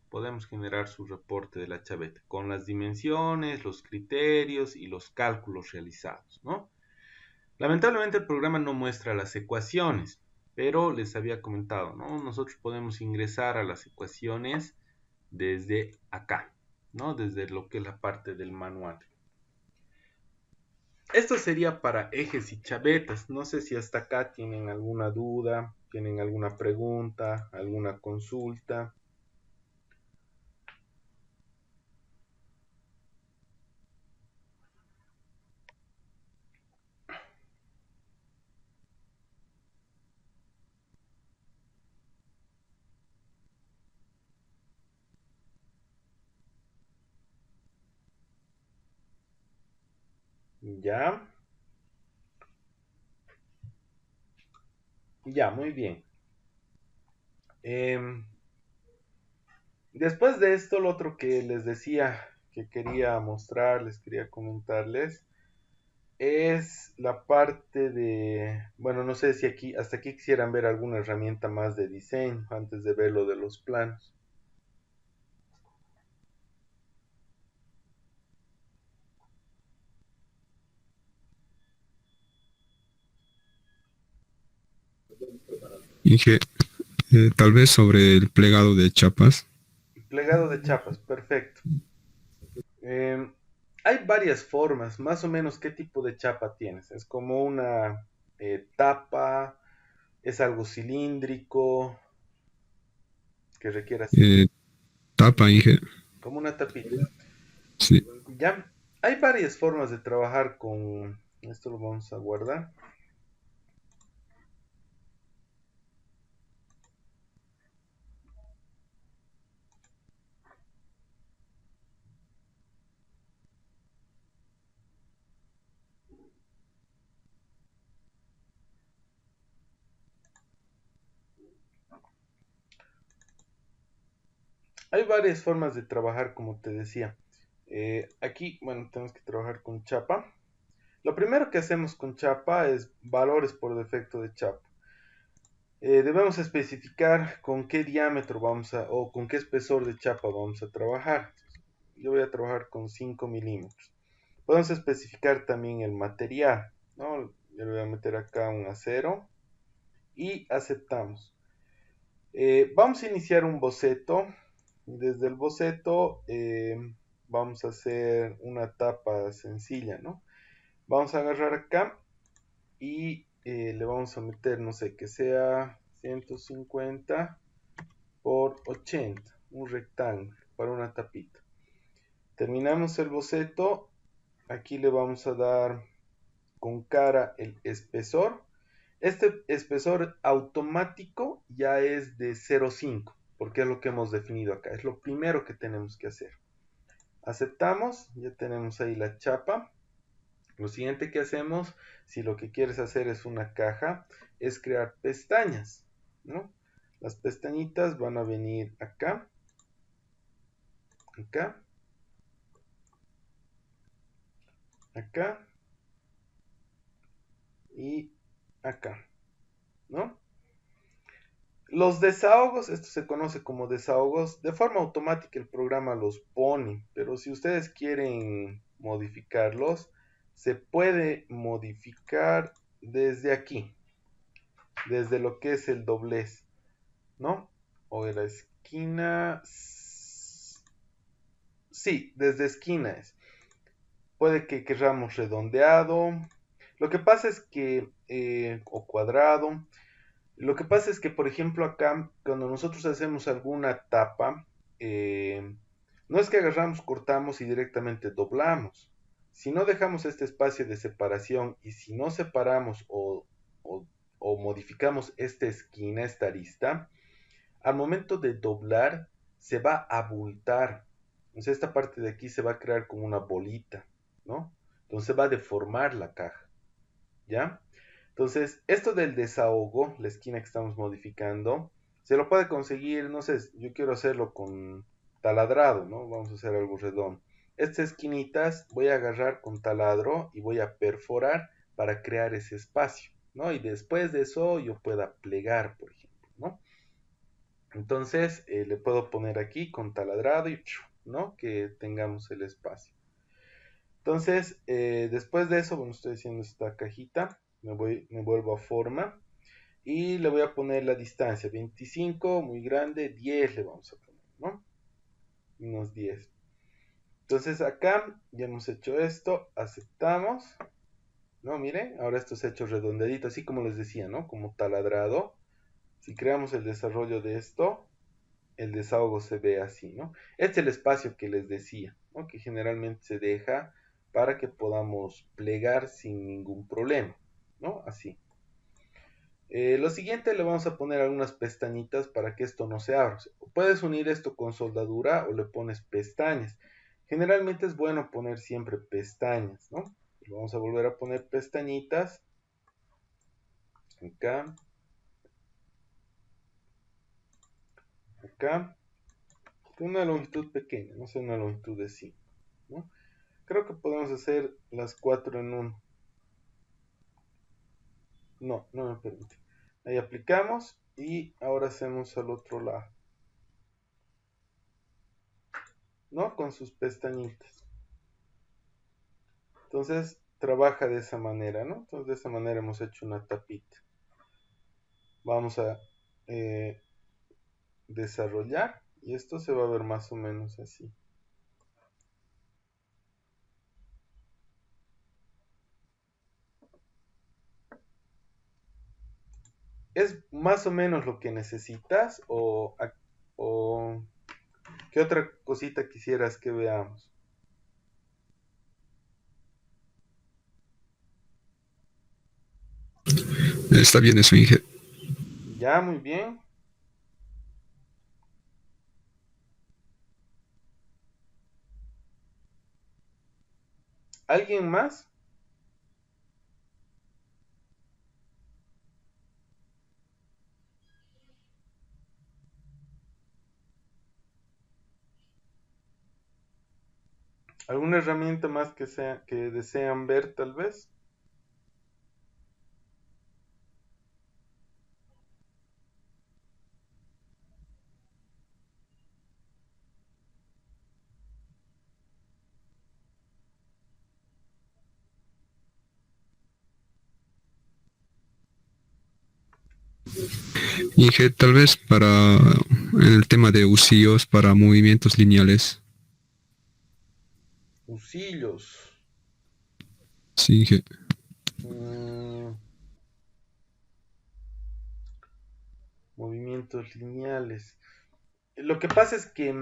A: Podemos generar su reporte de la chaveta con las dimensiones, los criterios y los cálculos realizados, ¿no? Lamentablemente el programa no muestra las ecuaciones, pero les había comentado, ¿no? Nosotros podemos ingresar a las ecuaciones desde acá, ¿no? Desde lo que es la parte del manual. Esto sería para ejes y chavetas. No sé si hasta acá tienen alguna duda, tienen alguna pregunta, alguna consulta. Ya, ya, muy bien. Después de esto, lo otro que les decía que quería mostrarles, quería comentarles, es la parte de, bueno, no sé si aquí, hasta aquí quisieran ver alguna herramienta más de diseño antes de ver lo de los planos.
B: Inge, tal vez sobre el plegado de chapas.
A: Plegado de chapas, perfecto. Eh, Hay varias formas, más o menos qué tipo de chapa tienes. Es como una tapa, es algo cilíndrico que requiere así,
B: Eh, Tapa, Inge.
A: como una tapita.
B: Sí.
A: Ya, hay varias formas de trabajar con esto, lo vamos a guardar. Hay varias formas de trabajar, como te decía. Aquí, bueno, tenemos que trabajar con chapa. Lo primero que hacemos con chapa es valores por defecto de chapa. Debemos especificar con qué diámetro vamos a, o con qué espesor de chapa vamos a trabajar. Yo voy a trabajar con 5 milímetros. Podemos especificar también el material, ¿no? Yo le voy a meter acá un acero y aceptamos. Vamos a iniciar un boceto. Desde el boceto vamos a hacer una tapa sencilla, ¿no? Vamos a agarrar acá y le vamos a meter, no sé, que sea 150 por 80, un rectángulo para una tapita. Terminamos el boceto, aquí le vamos a dar con cara el espesor. Este espesor automático ya es de 0,5, porque es lo que hemos definido acá, es lo primero que tenemos que hacer. Aceptamos, ya tenemos ahí la chapa. Lo siguiente que hacemos, si lo que quieres hacer es una caja, es crear pestañas, ¿no? Las pestañitas van a venir acá, acá, acá y acá, ¿no? Los desahogos, esto se conoce como desahogos, de forma automática el programa los pone, pero si ustedes quieren modificarlos, se puede modificar desde aquí, desde lo que es el doblez, ¿no? O de la esquina, sí, desde esquinas. Puede que queramos redondeado. Lo que pasa es que, o cuadrado. Lo que pasa es que, por ejemplo, acá, cuando nosotros hacemos alguna tapa, no es que agarramos, cortamos y directamente doblamos. Si no dejamos este espacio de separación y si no separamos o modificamos esta esquina, esta arista, al momento de doblar se va a abultar. Entonces esta parte de aquí se va a crear como una bolita, ¿no? Entonces va a deformar la caja, ¿ya? Entonces, esto del desahogo, la esquina que estamos modificando, se lo puede conseguir, no sé, yo quiero hacerlo con taladrado, ¿no? Vamos a hacer algo redondo. Estas esquinitas voy a agarrar con taladro y voy a perforar para crear ese espacio, ¿no? Y después de eso yo pueda plegar, por ejemplo, ¿no? Entonces, le puedo poner aquí con taladrado y, ¿no? Que tengamos el espacio. Entonces, después de eso, bueno, estoy haciendo esta cajita, me vuelvo a forma y le voy a poner la distancia, 25, muy grande, 10 le vamos a poner, ¿no? Unos 10. Entonces acá ya hemos hecho esto, aceptamos, ¿no? Miren, ahora esto se ha hecho redondeadito, así como les decía, ¿no? Como taladrado. Si creamos el desarrollo de esto, el desahogo se ve así, ¿no? Este es el espacio que les decía, ¿no? Que generalmente se deja para que podamos plegar sin ningún problema, ¿no? Así. Lo siguiente le vamos a poner algunas pestañitas para que esto no se abra. Puedes unir esto con soldadura o le pones pestañas. Generalmente es bueno poner siempre pestañas, ¿no? Vamos a volver a poner pestañitas. Acá. Acá. Una longitud pequeña, no sé, una longitud de 5, ¿no? Creo que podemos hacer las 4 en uno. No, no me permite. Ahí aplicamos y ahora hacemos al otro lado, ¿no? Con sus pestañitas. Entonces trabaja de esa manera, ¿no? Entonces de esa manera hemos hecho una tapita. Vamos a desarrollar y esto se va a ver más o menos así. ¿Es más o menos lo que necesitas o qué otra cosita quisieras que veamos?
B: Está bien eso, Inge.
A: Ya, muy bien. ¿Alguien más? ¿Alguna herramienta más que desean ver tal vez?
B: Inge, tal vez para el tema de usillos para movimientos lineales.
A: Usillos.
B: Sí, Inge.
A: Mm, movimientos lineales. Lo que pasa es que,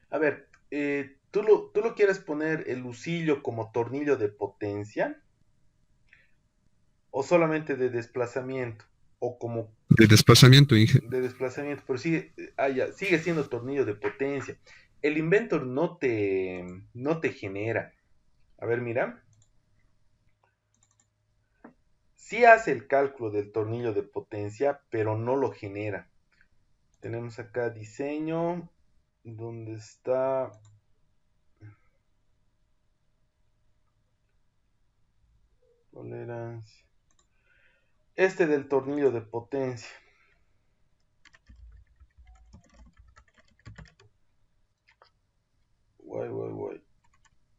A: a ver, ¿tú lo quieres poner el usillo como tornillo de potencia o solamente de desplazamiento o como
B: De desplazamiento, Inge.
A: de desplazamiento, pero sigue siendo tornillo de potencia. El Inventor no te genera. A ver, mira. Sí hace el cálculo del tornillo de potencia, pero no lo genera. Tenemos acá diseño, donde está tolerancia. Este del tornillo de potencia. Guay, guay, guay.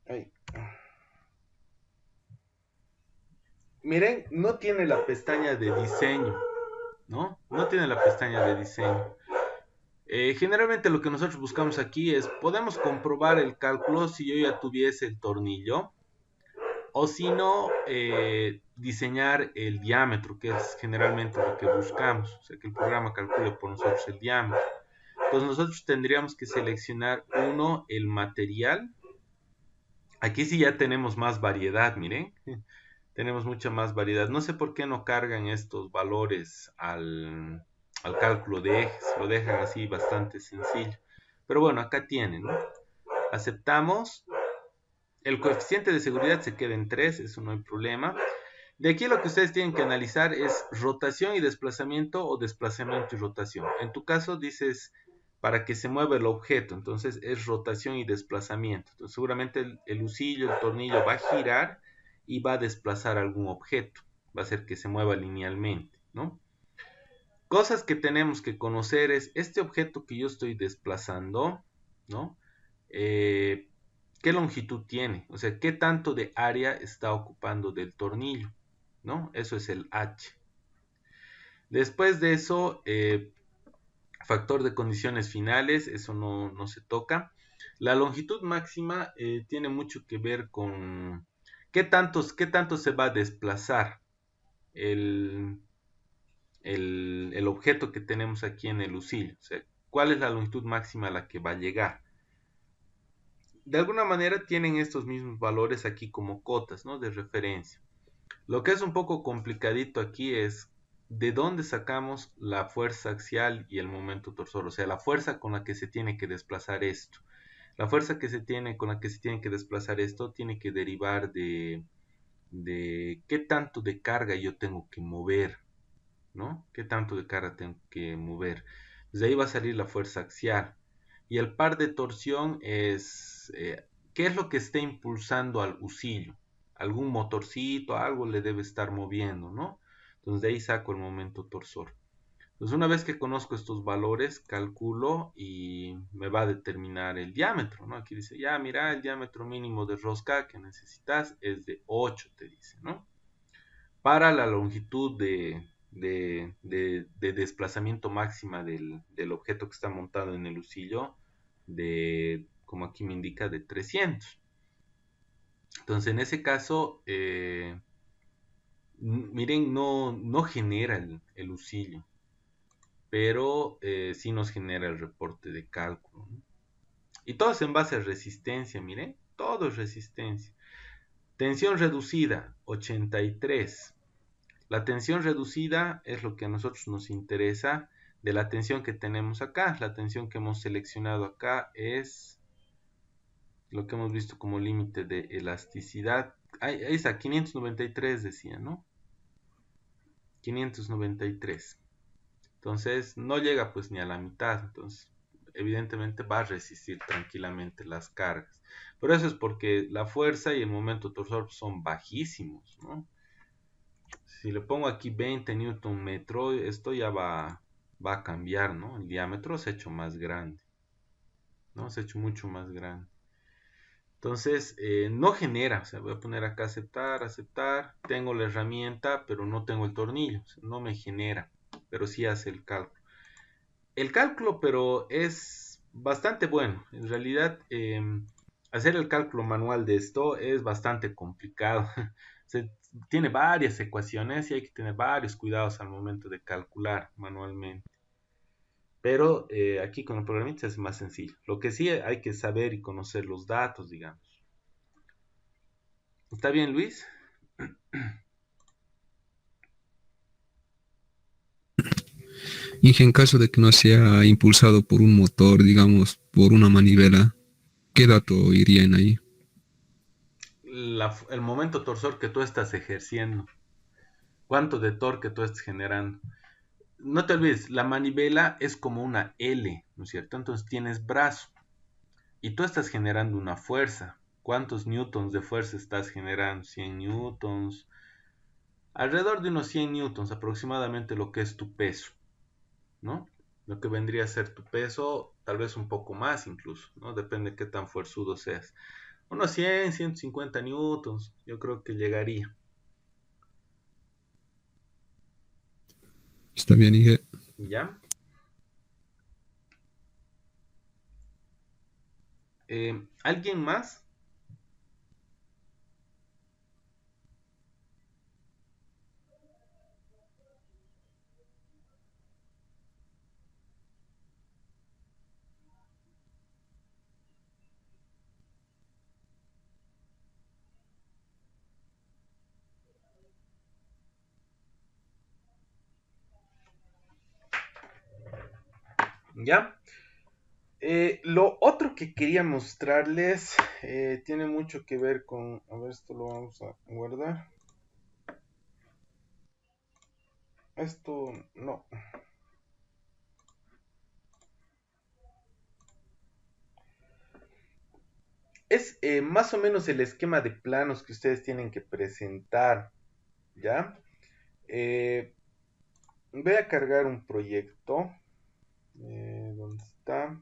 A: Ahí. Miren, no tiene la pestaña de diseño, ¿no? No tiene la pestaña de diseño. Generalmente lo que nosotros buscamos aquí es, podemos comprobar el cálculo si yo ya tuviese el tornillo, o si no, diseñar el diámetro, que es generalmente lo que buscamos, o sea, que el programa calcule por nosotros el diámetro. Entonces nosotros tendríamos que seleccionar uno, el material. Aquí sí ya tenemos más variedad, miren. Tenemos mucha más variedad. No sé por qué no cargan estos valores al cálculo de ejes. Lo dejan así bastante sencillo. Pero bueno, acá tienen, ¿no? Aceptamos. El coeficiente de seguridad se queda en 3, eso no hay problema. De aquí lo que ustedes tienen que analizar es rotación y desplazamiento o desplazamiento y rotación. En tu caso dices para que se mueva el objeto, entonces es rotación y desplazamiento. Entonces seguramente el usillo, el tornillo va a girar y va a desplazar algún objeto. Va a hacer que se mueva linealmente, ¿no? Cosas que tenemos que conocer es este objeto que yo estoy desplazando, ¿no? ¿Qué longitud tiene? O sea, ¿qué tanto de área está ocupando del tornillo? ¿No? Eso es el H. Después de eso, factor de condiciones finales, eso no se toca. La longitud máxima tiene mucho que ver con qué tanto se va a desplazar el, el objeto que tenemos aquí en el usillo. O sea, cuál es la longitud máxima a la que va a llegar. De alguna manera tienen estos mismos valores aquí como cotas, ¿no? De referencia. Lo que es un poco complicadito aquí es de dónde sacamos la fuerza axial y el momento torsor, o sea, la fuerza con la que se tiene que desplazar esto. La fuerza con la que se tiene que desplazar esto tiene que derivar de qué tanto de carga yo tengo que mover, ¿no? ¿Qué tanto de carga tengo que mover? Desde ahí va a salir la fuerza axial. Y el par de torsión es, ¿qué es lo que está impulsando al usillo? Algún motorcito, algo le debe estar moviendo, ¿no? Entonces de ahí saco el momento torsor. Entonces una vez que conozco estos valores, calculo y me va a determinar el diámetro, ¿no? Aquí dice, ya mira, el diámetro mínimo de rosca que necesitas es de 8, te dice, ¿no? Para la longitud de desplazamiento máxima del objeto que está montado en el usillo, como aquí me indica, de 300. Entonces, en ese caso, miren, no genera el usillo, pero sí nos genera el reporte de cálculo, ¿no? Y todo es en base a resistencia, miren, todo es resistencia. Tensión reducida, 83. La tensión reducida es lo que a nosotros nos interesa de la tensión que tenemos acá. La tensión que hemos seleccionado acá es lo que hemos visto como límite de elasticidad. Ahí está, 593 decía, ¿no? 593. Entonces no llega pues ni a la mitad. Entonces evidentemente va a resistir tranquilamente las cargas. Pero eso es porque la fuerza y el momento torsor son bajísimos, ¿no? Si le pongo aquí 20 newton metro, esto ya va a cambiar, ¿no? El diámetro se ha hecho más grande, ¿no? Se ha hecho mucho más grande. Entonces, no genera, o sea, voy a poner acá aceptar, aceptar, tengo la herramienta, pero no tengo el tornillo, o sea, no me genera, pero sí hace el cálculo. El cálculo, pero es bastante bueno. En realidad, hacer el cálculo manual de esto es bastante complicado. Se, tiene varias ecuaciones y hay que tener varios cuidados al momento de calcular manualmente. Pero aquí con el programita es más sencillo. Lo que sí hay que saber y conocer los datos, digamos. ¿Está bien, Luis?
B: Y en caso de que no sea impulsado por un motor, digamos, por una manivela, ¿qué dato irían ahí?
A: El momento torsor que tú estás ejerciendo. ¿Cuánto de torque tú estás generando? No te olvides, la manivela es como una L, ¿no es cierto? Entonces tienes brazo y tú estás generando una fuerza. ¿Cuántos newtons de fuerza estás generando? 100 newtons, alrededor de unos 100 newtons aproximadamente lo que es tu peso, ¿no? Lo que vendría a ser tu peso, tal vez un poco más incluso, ¿no? Depende de qué tan fuerzudo seas. Unos 100, 150 newtons, yo creo que llegaría.
B: Está bien, Inge.
A: ¿Ya? ¿Alguien más? ¿Ya? Lo otro que quería mostrarles tiene mucho que ver con... A ver, esto lo vamos a guardar. Esto no. Es más o menos el esquema de planos que ustedes tienen que presentar, ¿ya? Eh, Voy a cargar un proyecto. ¿Dónde está?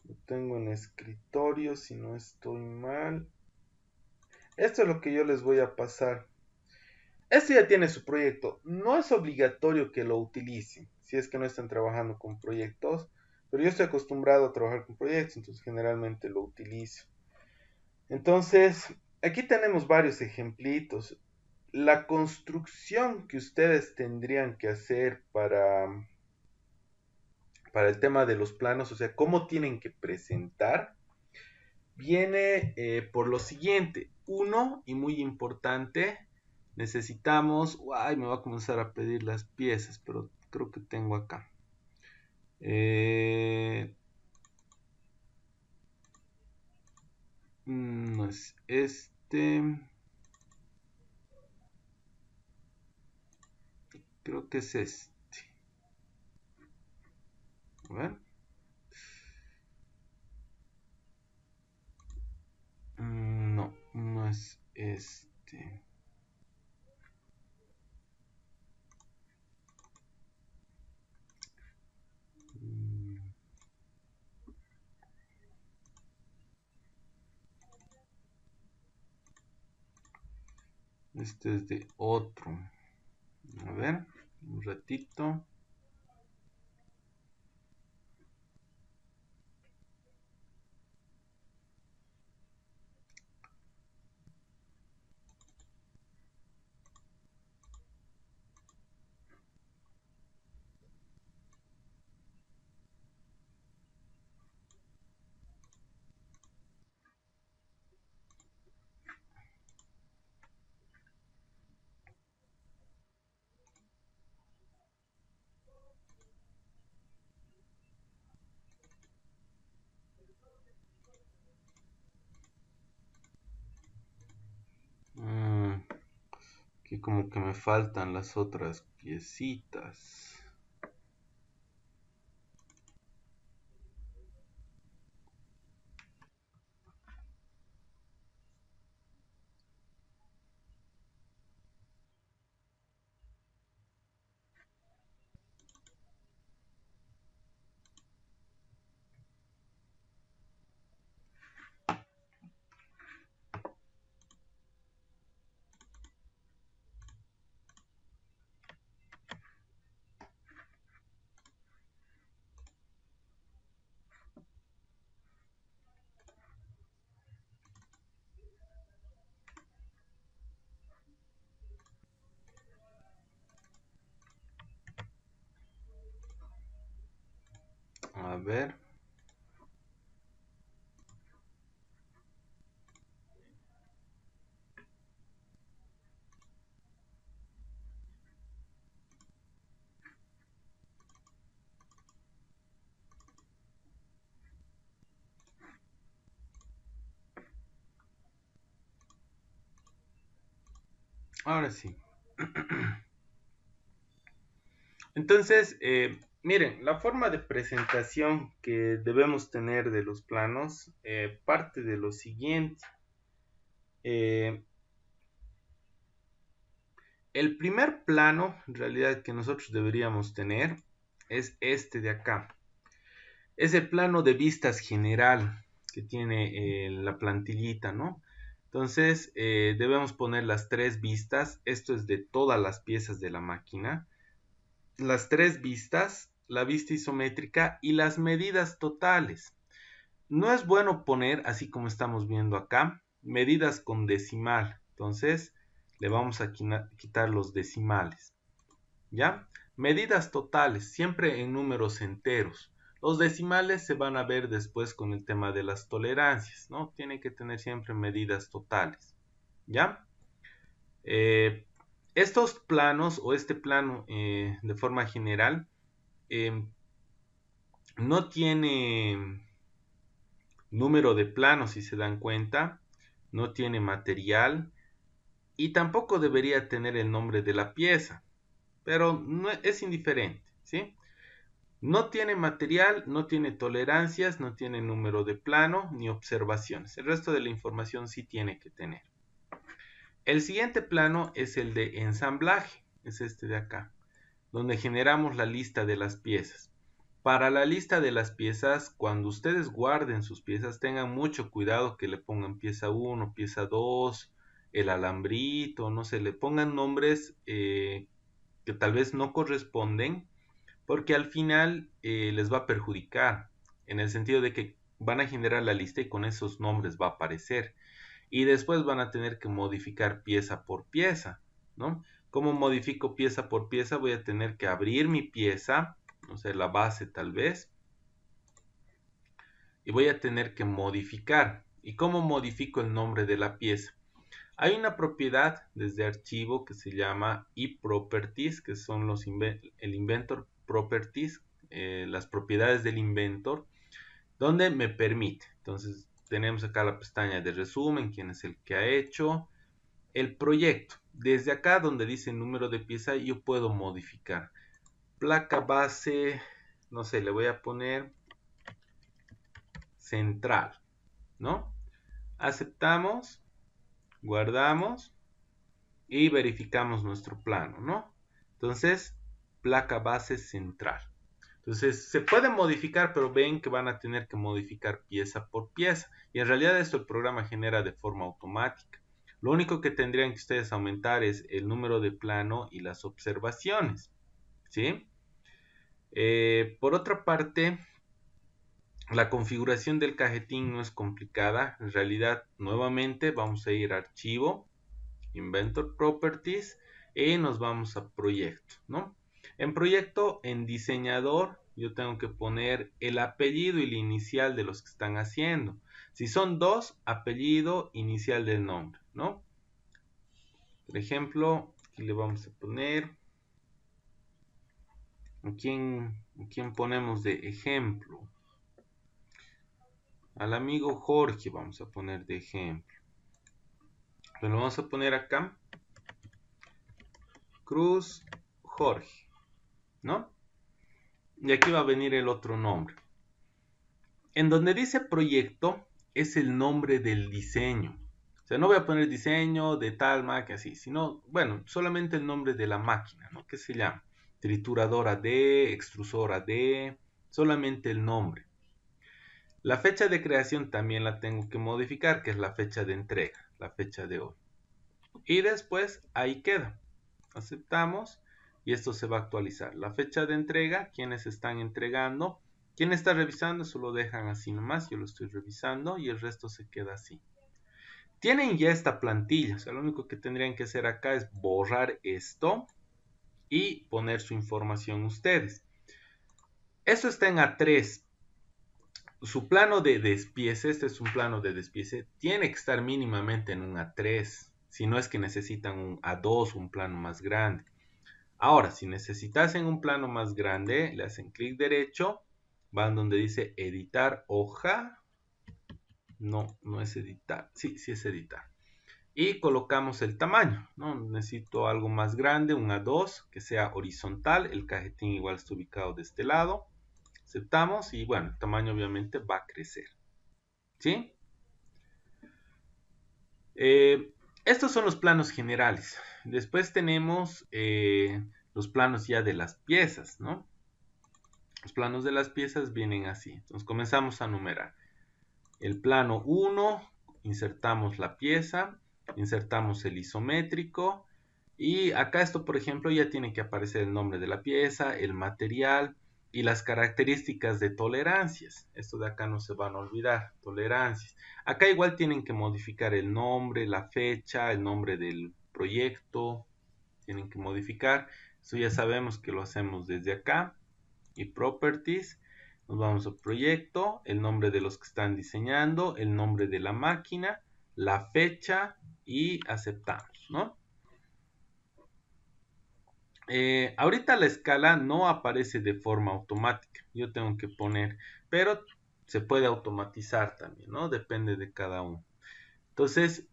A: Lo tengo en escritorio, si no estoy mal. Esto es lo que yo les voy a pasar. Este ya tiene su proyecto. No es obligatorio que lo utilicen si es que no están trabajando con proyectos, pero yo estoy acostumbrado a trabajar con proyectos, entonces generalmente lo utilizo. Entonces, aquí tenemos varios ejemplitos. La construcción que ustedes tendrían que hacer para el tema de los planos, o sea, cómo tienen que presentar, viene por lo siguiente. Uno, y muy importante, necesitamos... Ay, me va a comenzar a pedir las piezas, pero creo que tengo acá. No es este. Creo que es este. A ver. No, no es este. Mm, Este es de otro. A ver, un ratito. Mm, Aquí como que me faltan las otras piecitas. A ver. Ahora sí. Entonces, miren, la forma de presentación que debemos tener de los planos parte de lo siguiente. Eh, el primer plano, en realidad, que nosotros deberíamos tener es este de acá. Es el plano de vistas general que tiene la plantillita, ¿no? Entonces, debemos poner las tres vistas. Esto es de todas las piezas de la máquina. Las tres vistas, la vista isométrica y las medidas totales. No es bueno poner, así como estamos viendo acá, medidas con decimal. Entonces, le vamos a quitar los decimales. ¿Ya? Medidas totales, siempre en números enteros. Los decimales se van a ver después con el tema de las tolerancias, ¿no? Tienen que tener siempre medidas totales. ¿Ya? Estos planos o este plano de forma general no tiene número de planos, si se dan cuenta, no tiene material y tampoco debería tener el nombre de la pieza, pero no, es indiferente, ¿sí? No tiene material, no tiene tolerancias, no tiene número de plano ni observaciones. El resto de la información sí tiene que tener. El siguiente plano es el de ensamblaje, es este de acá, donde generamos la lista de las piezas. Para la lista de las piezas, cuando ustedes guarden sus piezas, tengan mucho cuidado que le pongan pieza 1, pieza 2, el alambrito, no sé, le pongan nombres que tal vez no corresponden, porque al final les va a perjudicar, en el sentido de que van a generar la lista y con esos nombres va a aparecer. Y después van a tener que modificar pieza por pieza, ¿no? ¿Cómo modifico pieza por pieza? Voy a tener que abrir mi pieza, no sé, la base tal vez, y voy a tener que modificar. ¿Y cómo modifico el nombre de la pieza? Hay una propiedad desde archivo que se llama eProperties, que son el Inventor Properties, las propiedades del Inventor, donde me permite. Entonces tenemos acá la pestaña de resumen, quién es el que ha hecho el proyecto. Desde acá donde dice número de pieza yo puedo modificar. Placa base, no sé, le voy a poner central, ¿no? Aceptamos, guardamos y verificamos nuestro plano, ¿no? Entonces, placa base central. Entonces, se puede modificar, pero ven que van a tener que modificar pieza por pieza. Y en realidad esto el programa genera de forma automática. Lo único que tendrían que ustedes aumentar es el número de plano y las observaciones, ¿sí? Por otra parte, la configuración del cajetín no es complicada. En realidad, nuevamente vamos a ir a Archivo, Inventor Properties y nos vamos a Proyecto, ¿no? En Proyecto, en Diseñador, yo tengo que poner el apellido y la inicial de los que están haciendo. Si son dos, apellido, inicial del nombre, ¿no? Por ejemplo, aquí le vamos a poner... ¿Quién ponemos de ejemplo? Al amigo Jorge vamos a poner de ejemplo. Lo vamos a poner acá. Cruz Jorge, ¿no? Y aquí va a venir el otro nombre. En donde dice proyecto es el nombre del diseño. O sea, no voy a poner diseño de tal máquina así, sino, bueno, solamente el nombre de la máquina, ¿no? ¿Qué se llama? Trituradora D, extrusora D, solamente el nombre. La fecha de creación también la tengo que modificar, que es la fecha de entrega, la fecha de hoy. Y después ahí queda. Aceptamos y esto se va a actualizar. La fecha de entrega, quienes están entregando, quien está revisando, eso lo dejan así nomás. Yo lo estoy revisando y el resto se queda así. Tienen ya esta plantilla, o sea, lo único que tendrían que hacer acá es borrar esto y poner su información ustedes. Esto está en A3. su plano de despiece, este es un plano de despiece, tiene que estar mínimamente en un A3, si no es que necesitan un A2, un plano más grande. Ahora, si necesitasen un plano más grande, le hacen clic derecho, van donde dice editar hoja, no es editar, sí es editar. Y colocamos el tamaño, ¿no? Necesito algo más grande, un A2, que sea horizontal, el cajetín igual está ubicado de este lado. Aceptamos y bueno, el tamaño obviamente va a crecer, ¿sí? Estos son los planos generales. Después tenemos los planos ya de las piezas, ¿no? Los planos de las piezas vienen así. Entonces comenzamos a numerar. El plano 1, insertamos la pieza, insertamos el isométrico y acá esto, por ejemplo, ya tiene que aparecer el nombre de la pieza, el material y las características de tolerancias. Esto de acá no se van a olvidar, tolerancias. Acá igual tienen que modificar el nombre, la fecha, el nombre del proyecto, tienen que modificar. Eso ya sabemos que lo hacemos desde acá y Properties. Nos vamos a proyecto, el nombre de los que están diseñando, el nombre de la máquina, la fecha y aceptamos, ¿no? Ahorita la escala no aparece de forma automática, yo tengo que poner, pero se puede automatizar también, ¿no? Depende de cada uno. Entonces,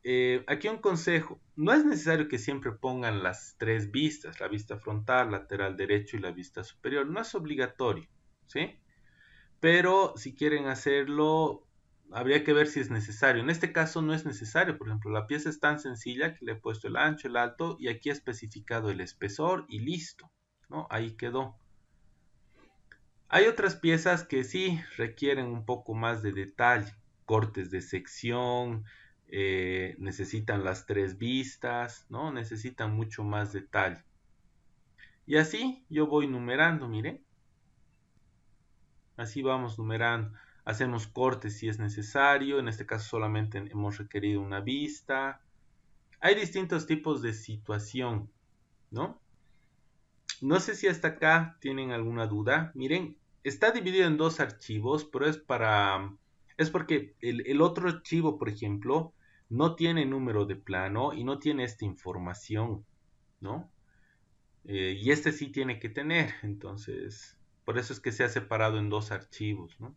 A: aquí un consejo, no es necesario que siempre pongan las tres vistas, la vista frontal, lateral derecho y la vista superior, no es obligatorio, ¿sí? Pero si quieren hacerlo, habría que ver si es necesario. En este caso no es necesario, por ejemplo, la pieza es tan sencilla que le he puesto el ancho, el alto y aquí he especificado el espesor y listo, ¿no? Ahí quedó. Hay otras piezas que sí requieren un poco más de detalle, cortes de sección, necesitan las tres vistas, ¿no? Necesitan mucho más detalle. Y así yo voy numerando, miren. Así vamos numerando. Hacemos cortes si es necesario. En este caso solamente hemos requerido una vista. Hay distintos tipos de situación, ¿no? No sé si hasta acá tienen alguna duda. Miren, está dividido en dos archivos, pero es porque el otro archivo, por ejemplo, no tiene número de plano y no tiene esta información, ¿no? Y este sí tiene que tener, entonces, por eso es que se ha separado en dos archivos, ¿no?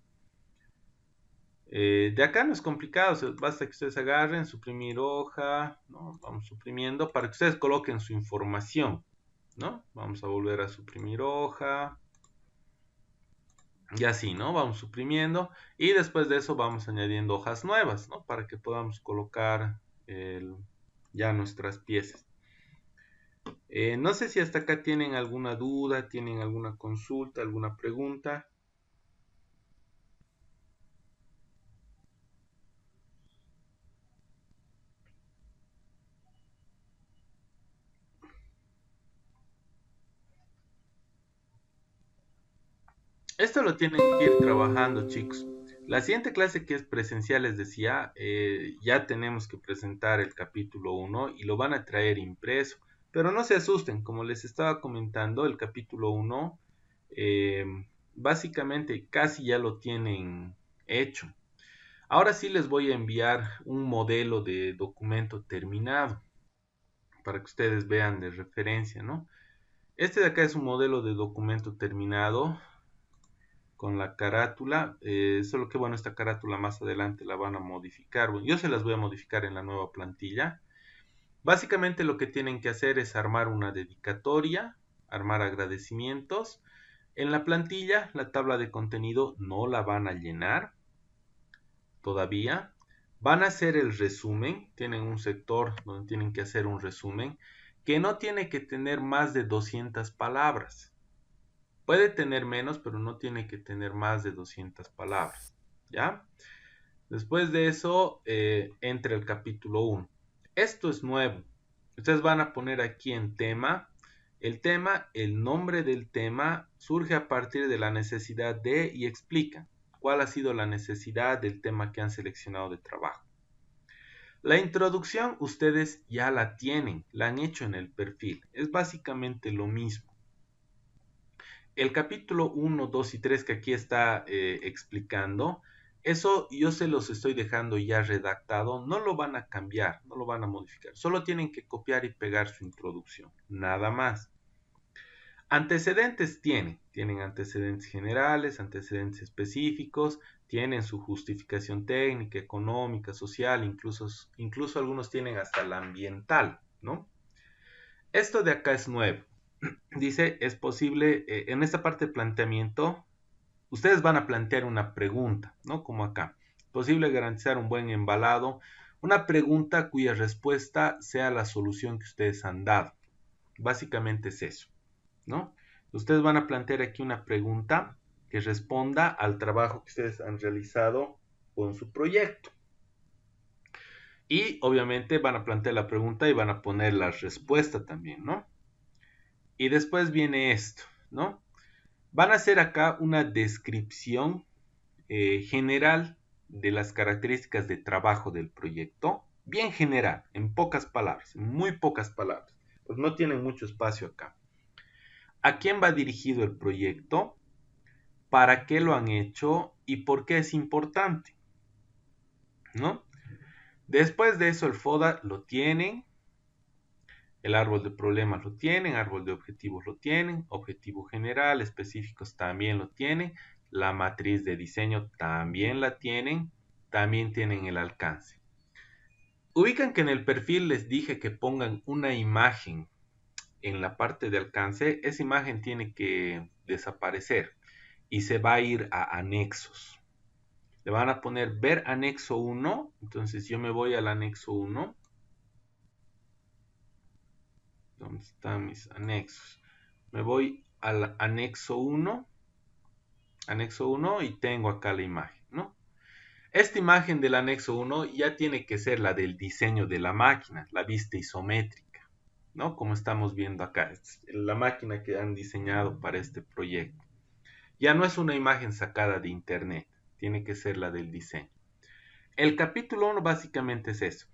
A: De acá no es complicado, o sea, basta que ustedes agarren, suprimir hoja, ¿no? Vamos suprimiendo para que ustedes coloquen su información, ¿no? Vamos a volver a suprimir hoja, y así, ¿no? Vamos suprimiendo y después de eso vamos añadiendo hojas nuevas, ¿no? Para que podamos colocar ya nuestras piezas. No sé si hasta acá tienen alguna duda, tienen alguna consulta, alguna pregunta. Esto lo tienen que ir trabajando, chicos. La siguiente clase que es presencial, les decía, ya tenemos que presentar el capítulo 1 y lo van a traer impreso. Pero no se asusten, como les estaba comentando, el capítulo 1 eh, básicamente casi ya lo tienen hecho. Ahora sí les voy a enviar un modelo de documento terminado para que ustedes vean de referencia, ¿no? Este de acá es un modelo de documento terminado con la carátula, solo que bueno, esta carátula más adelante la van a modificar. Bueno, yo se las voy a modificar en la nueva plantilla. Básicamente lo que tienen que hacer es armar una dedicatoria, armar agradecimientos. En la plantilla, la tabla de contenido no la van a llenar todavía. Van a hacer el resumen, tienen un sector donde tienen que hacer un resumen que no tiene que tener más de 200 palabras. Puede tener menos, pero no tiene que tener más de 200 palabras, ¿ya? Después de eso, entra el capítulo 1. Esto es nuevo. Ustedes van a poner aquí en tema. El tema, el nombre del tema, surge a partir de la necesidad de y explica cuál ha sido la necesidad del tema que han seleccionado de trabajo. La introducción ustedes ya la tienen, la han hecho en el perfil. Es básicamente lo mismo. El capítulo 1, 2 y 3 que aquí está explicando Eso yo se los estoy dejando ya redactado, no lo van a cambiar, no lo van a modificar, solo tienen que copiar y pegar su introducción, nada más. Antecedentes tienen antecedentes generales, antecedentes específicos, tienen su justificación técnica, económica, social, incluso algunos tienen hasta la ambiental, ¿no? Esto de acá es nuevo. Dice, es posible, en esta parte de planteamiento, ustedes van a plantear una pregunta, ¿no? Como acá. Posible garantizar un buen embalado, una pregunta cuya respuesta sea la solución que ustedes han dado. Básicamente es eso, ¿no? Ustedes van a plantear aquí una pregunta que responda al trabajo que ustedes han realizado con su proyecto. Y obviamente van a plantear la pregunta y van a poner la respuesta también, ¿no? Y después viene esto, ¿no? Van a hacer acá una descripción general de las características de trabajo del proyecto, bien general, en pocas palabras, en muy pocas palabras, pues no tienen mucho espacio acá. ¿A quién va dirigido el proyecto? ¿Para qué lo han hecho? ¿Y por qué es importante? ¿No? Después de eso el FODA lo tienen, el árbol de problemas lo tienen, árbol de objetivos lo tienen, objetivo general, específicos también lo tienen, la matriz de diseño también la tienen, también tienen el alcance. Ubican que en el perfil les dije que pongan una imagen en la parte de alcance, esa imagen tiene que desaparecer y se va a ir a anexos. Le van a poner ver anexo 1, entonces yo me voy al anexo 1. ¿Dónde están mis anexos? Me voy al anexo 1 y tengo acá la imagen, ¿no? Esta imagen del anexo 1 ya tiene que ser la del diseño de la máquina, la vista isométrica, ¿no? Como estamos viendo acá, es la máquina que han diseñado para este proyecto. Ya no es una imagen sacada de internet, tiene que ser la del diseño. El capítulo 1 básicamente es eso.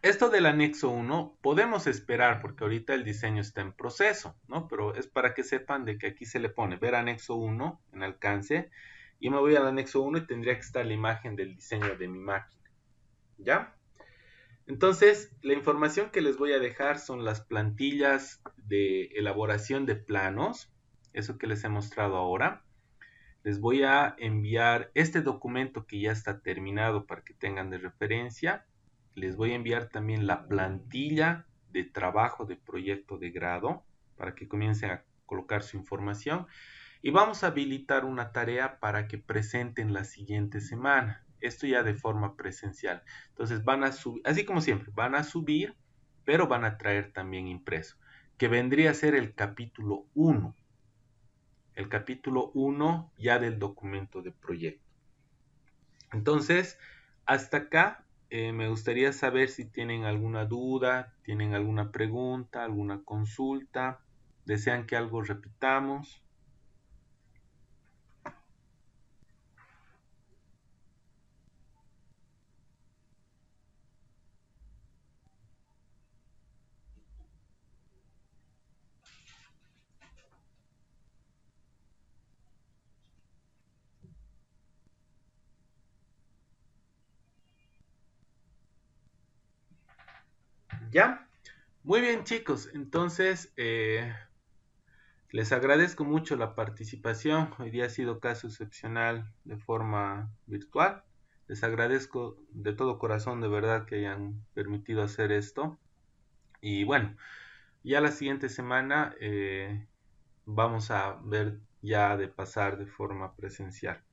A: Esto del anexo 1 podemos esperar porque ahorita el diseño está en proceso, ¿no? Pero es para que sepan de que aquí se le pone ver anexo 1 en alcance y me voy al anexo 1 y tendría que estar la imagen del diseño de mi máquina, ¿ya? Entonces, la información que les voy a dejar son las plantillas de elaboración de planos, eso que les he mostrado ahora. Les voy a enviar este documento que ya está terminado para que tengan de referencia. Les voy a enviar también la plantilla de trabajo de proyecto de grado para que comiencen a colocar su información. Y vamos a habilitar una tarea para que presenten la siguiente semana. Esto ya de forma presencial. Entonces van a subir, así como siempre, van a subir, pero van a traer también impreso, que vendría a ser el capítulo 1. El capítulo 1 ya del documento de proyecto. Entonces, hasta acá me gustaría saber si tienen alguna duda, tienen alguna pregunta, alguna consulta, desean que algo repitamos. ¿Ya? Muy bien, chicos. Entonces, les agradezco mucho la participación. Hoy día ha sido caso excepcional de forma virtual. Les agradezco de todo corazón, de verdad, que hayan permitido hacer esto. Y bueno, ya la siguiente semana vamos a ver ya de pasar de forma presencial.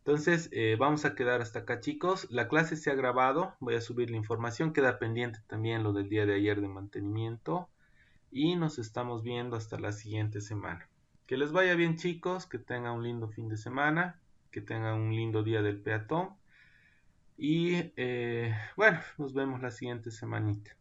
A: Entonces, vamos a quedar hasta acá, chicos. La clase se ha grabado. Voy a subir la información. Queda pendiente también lo del día de ayer de mantenimiento. Y nos estamos viendo hasta la siguiente semana. Que les vaya bien, chicos. Que tengan un lindo fin de semana. Que tengan un lindo día del peatón. Y bueno, nos vemos la siguiente semanita.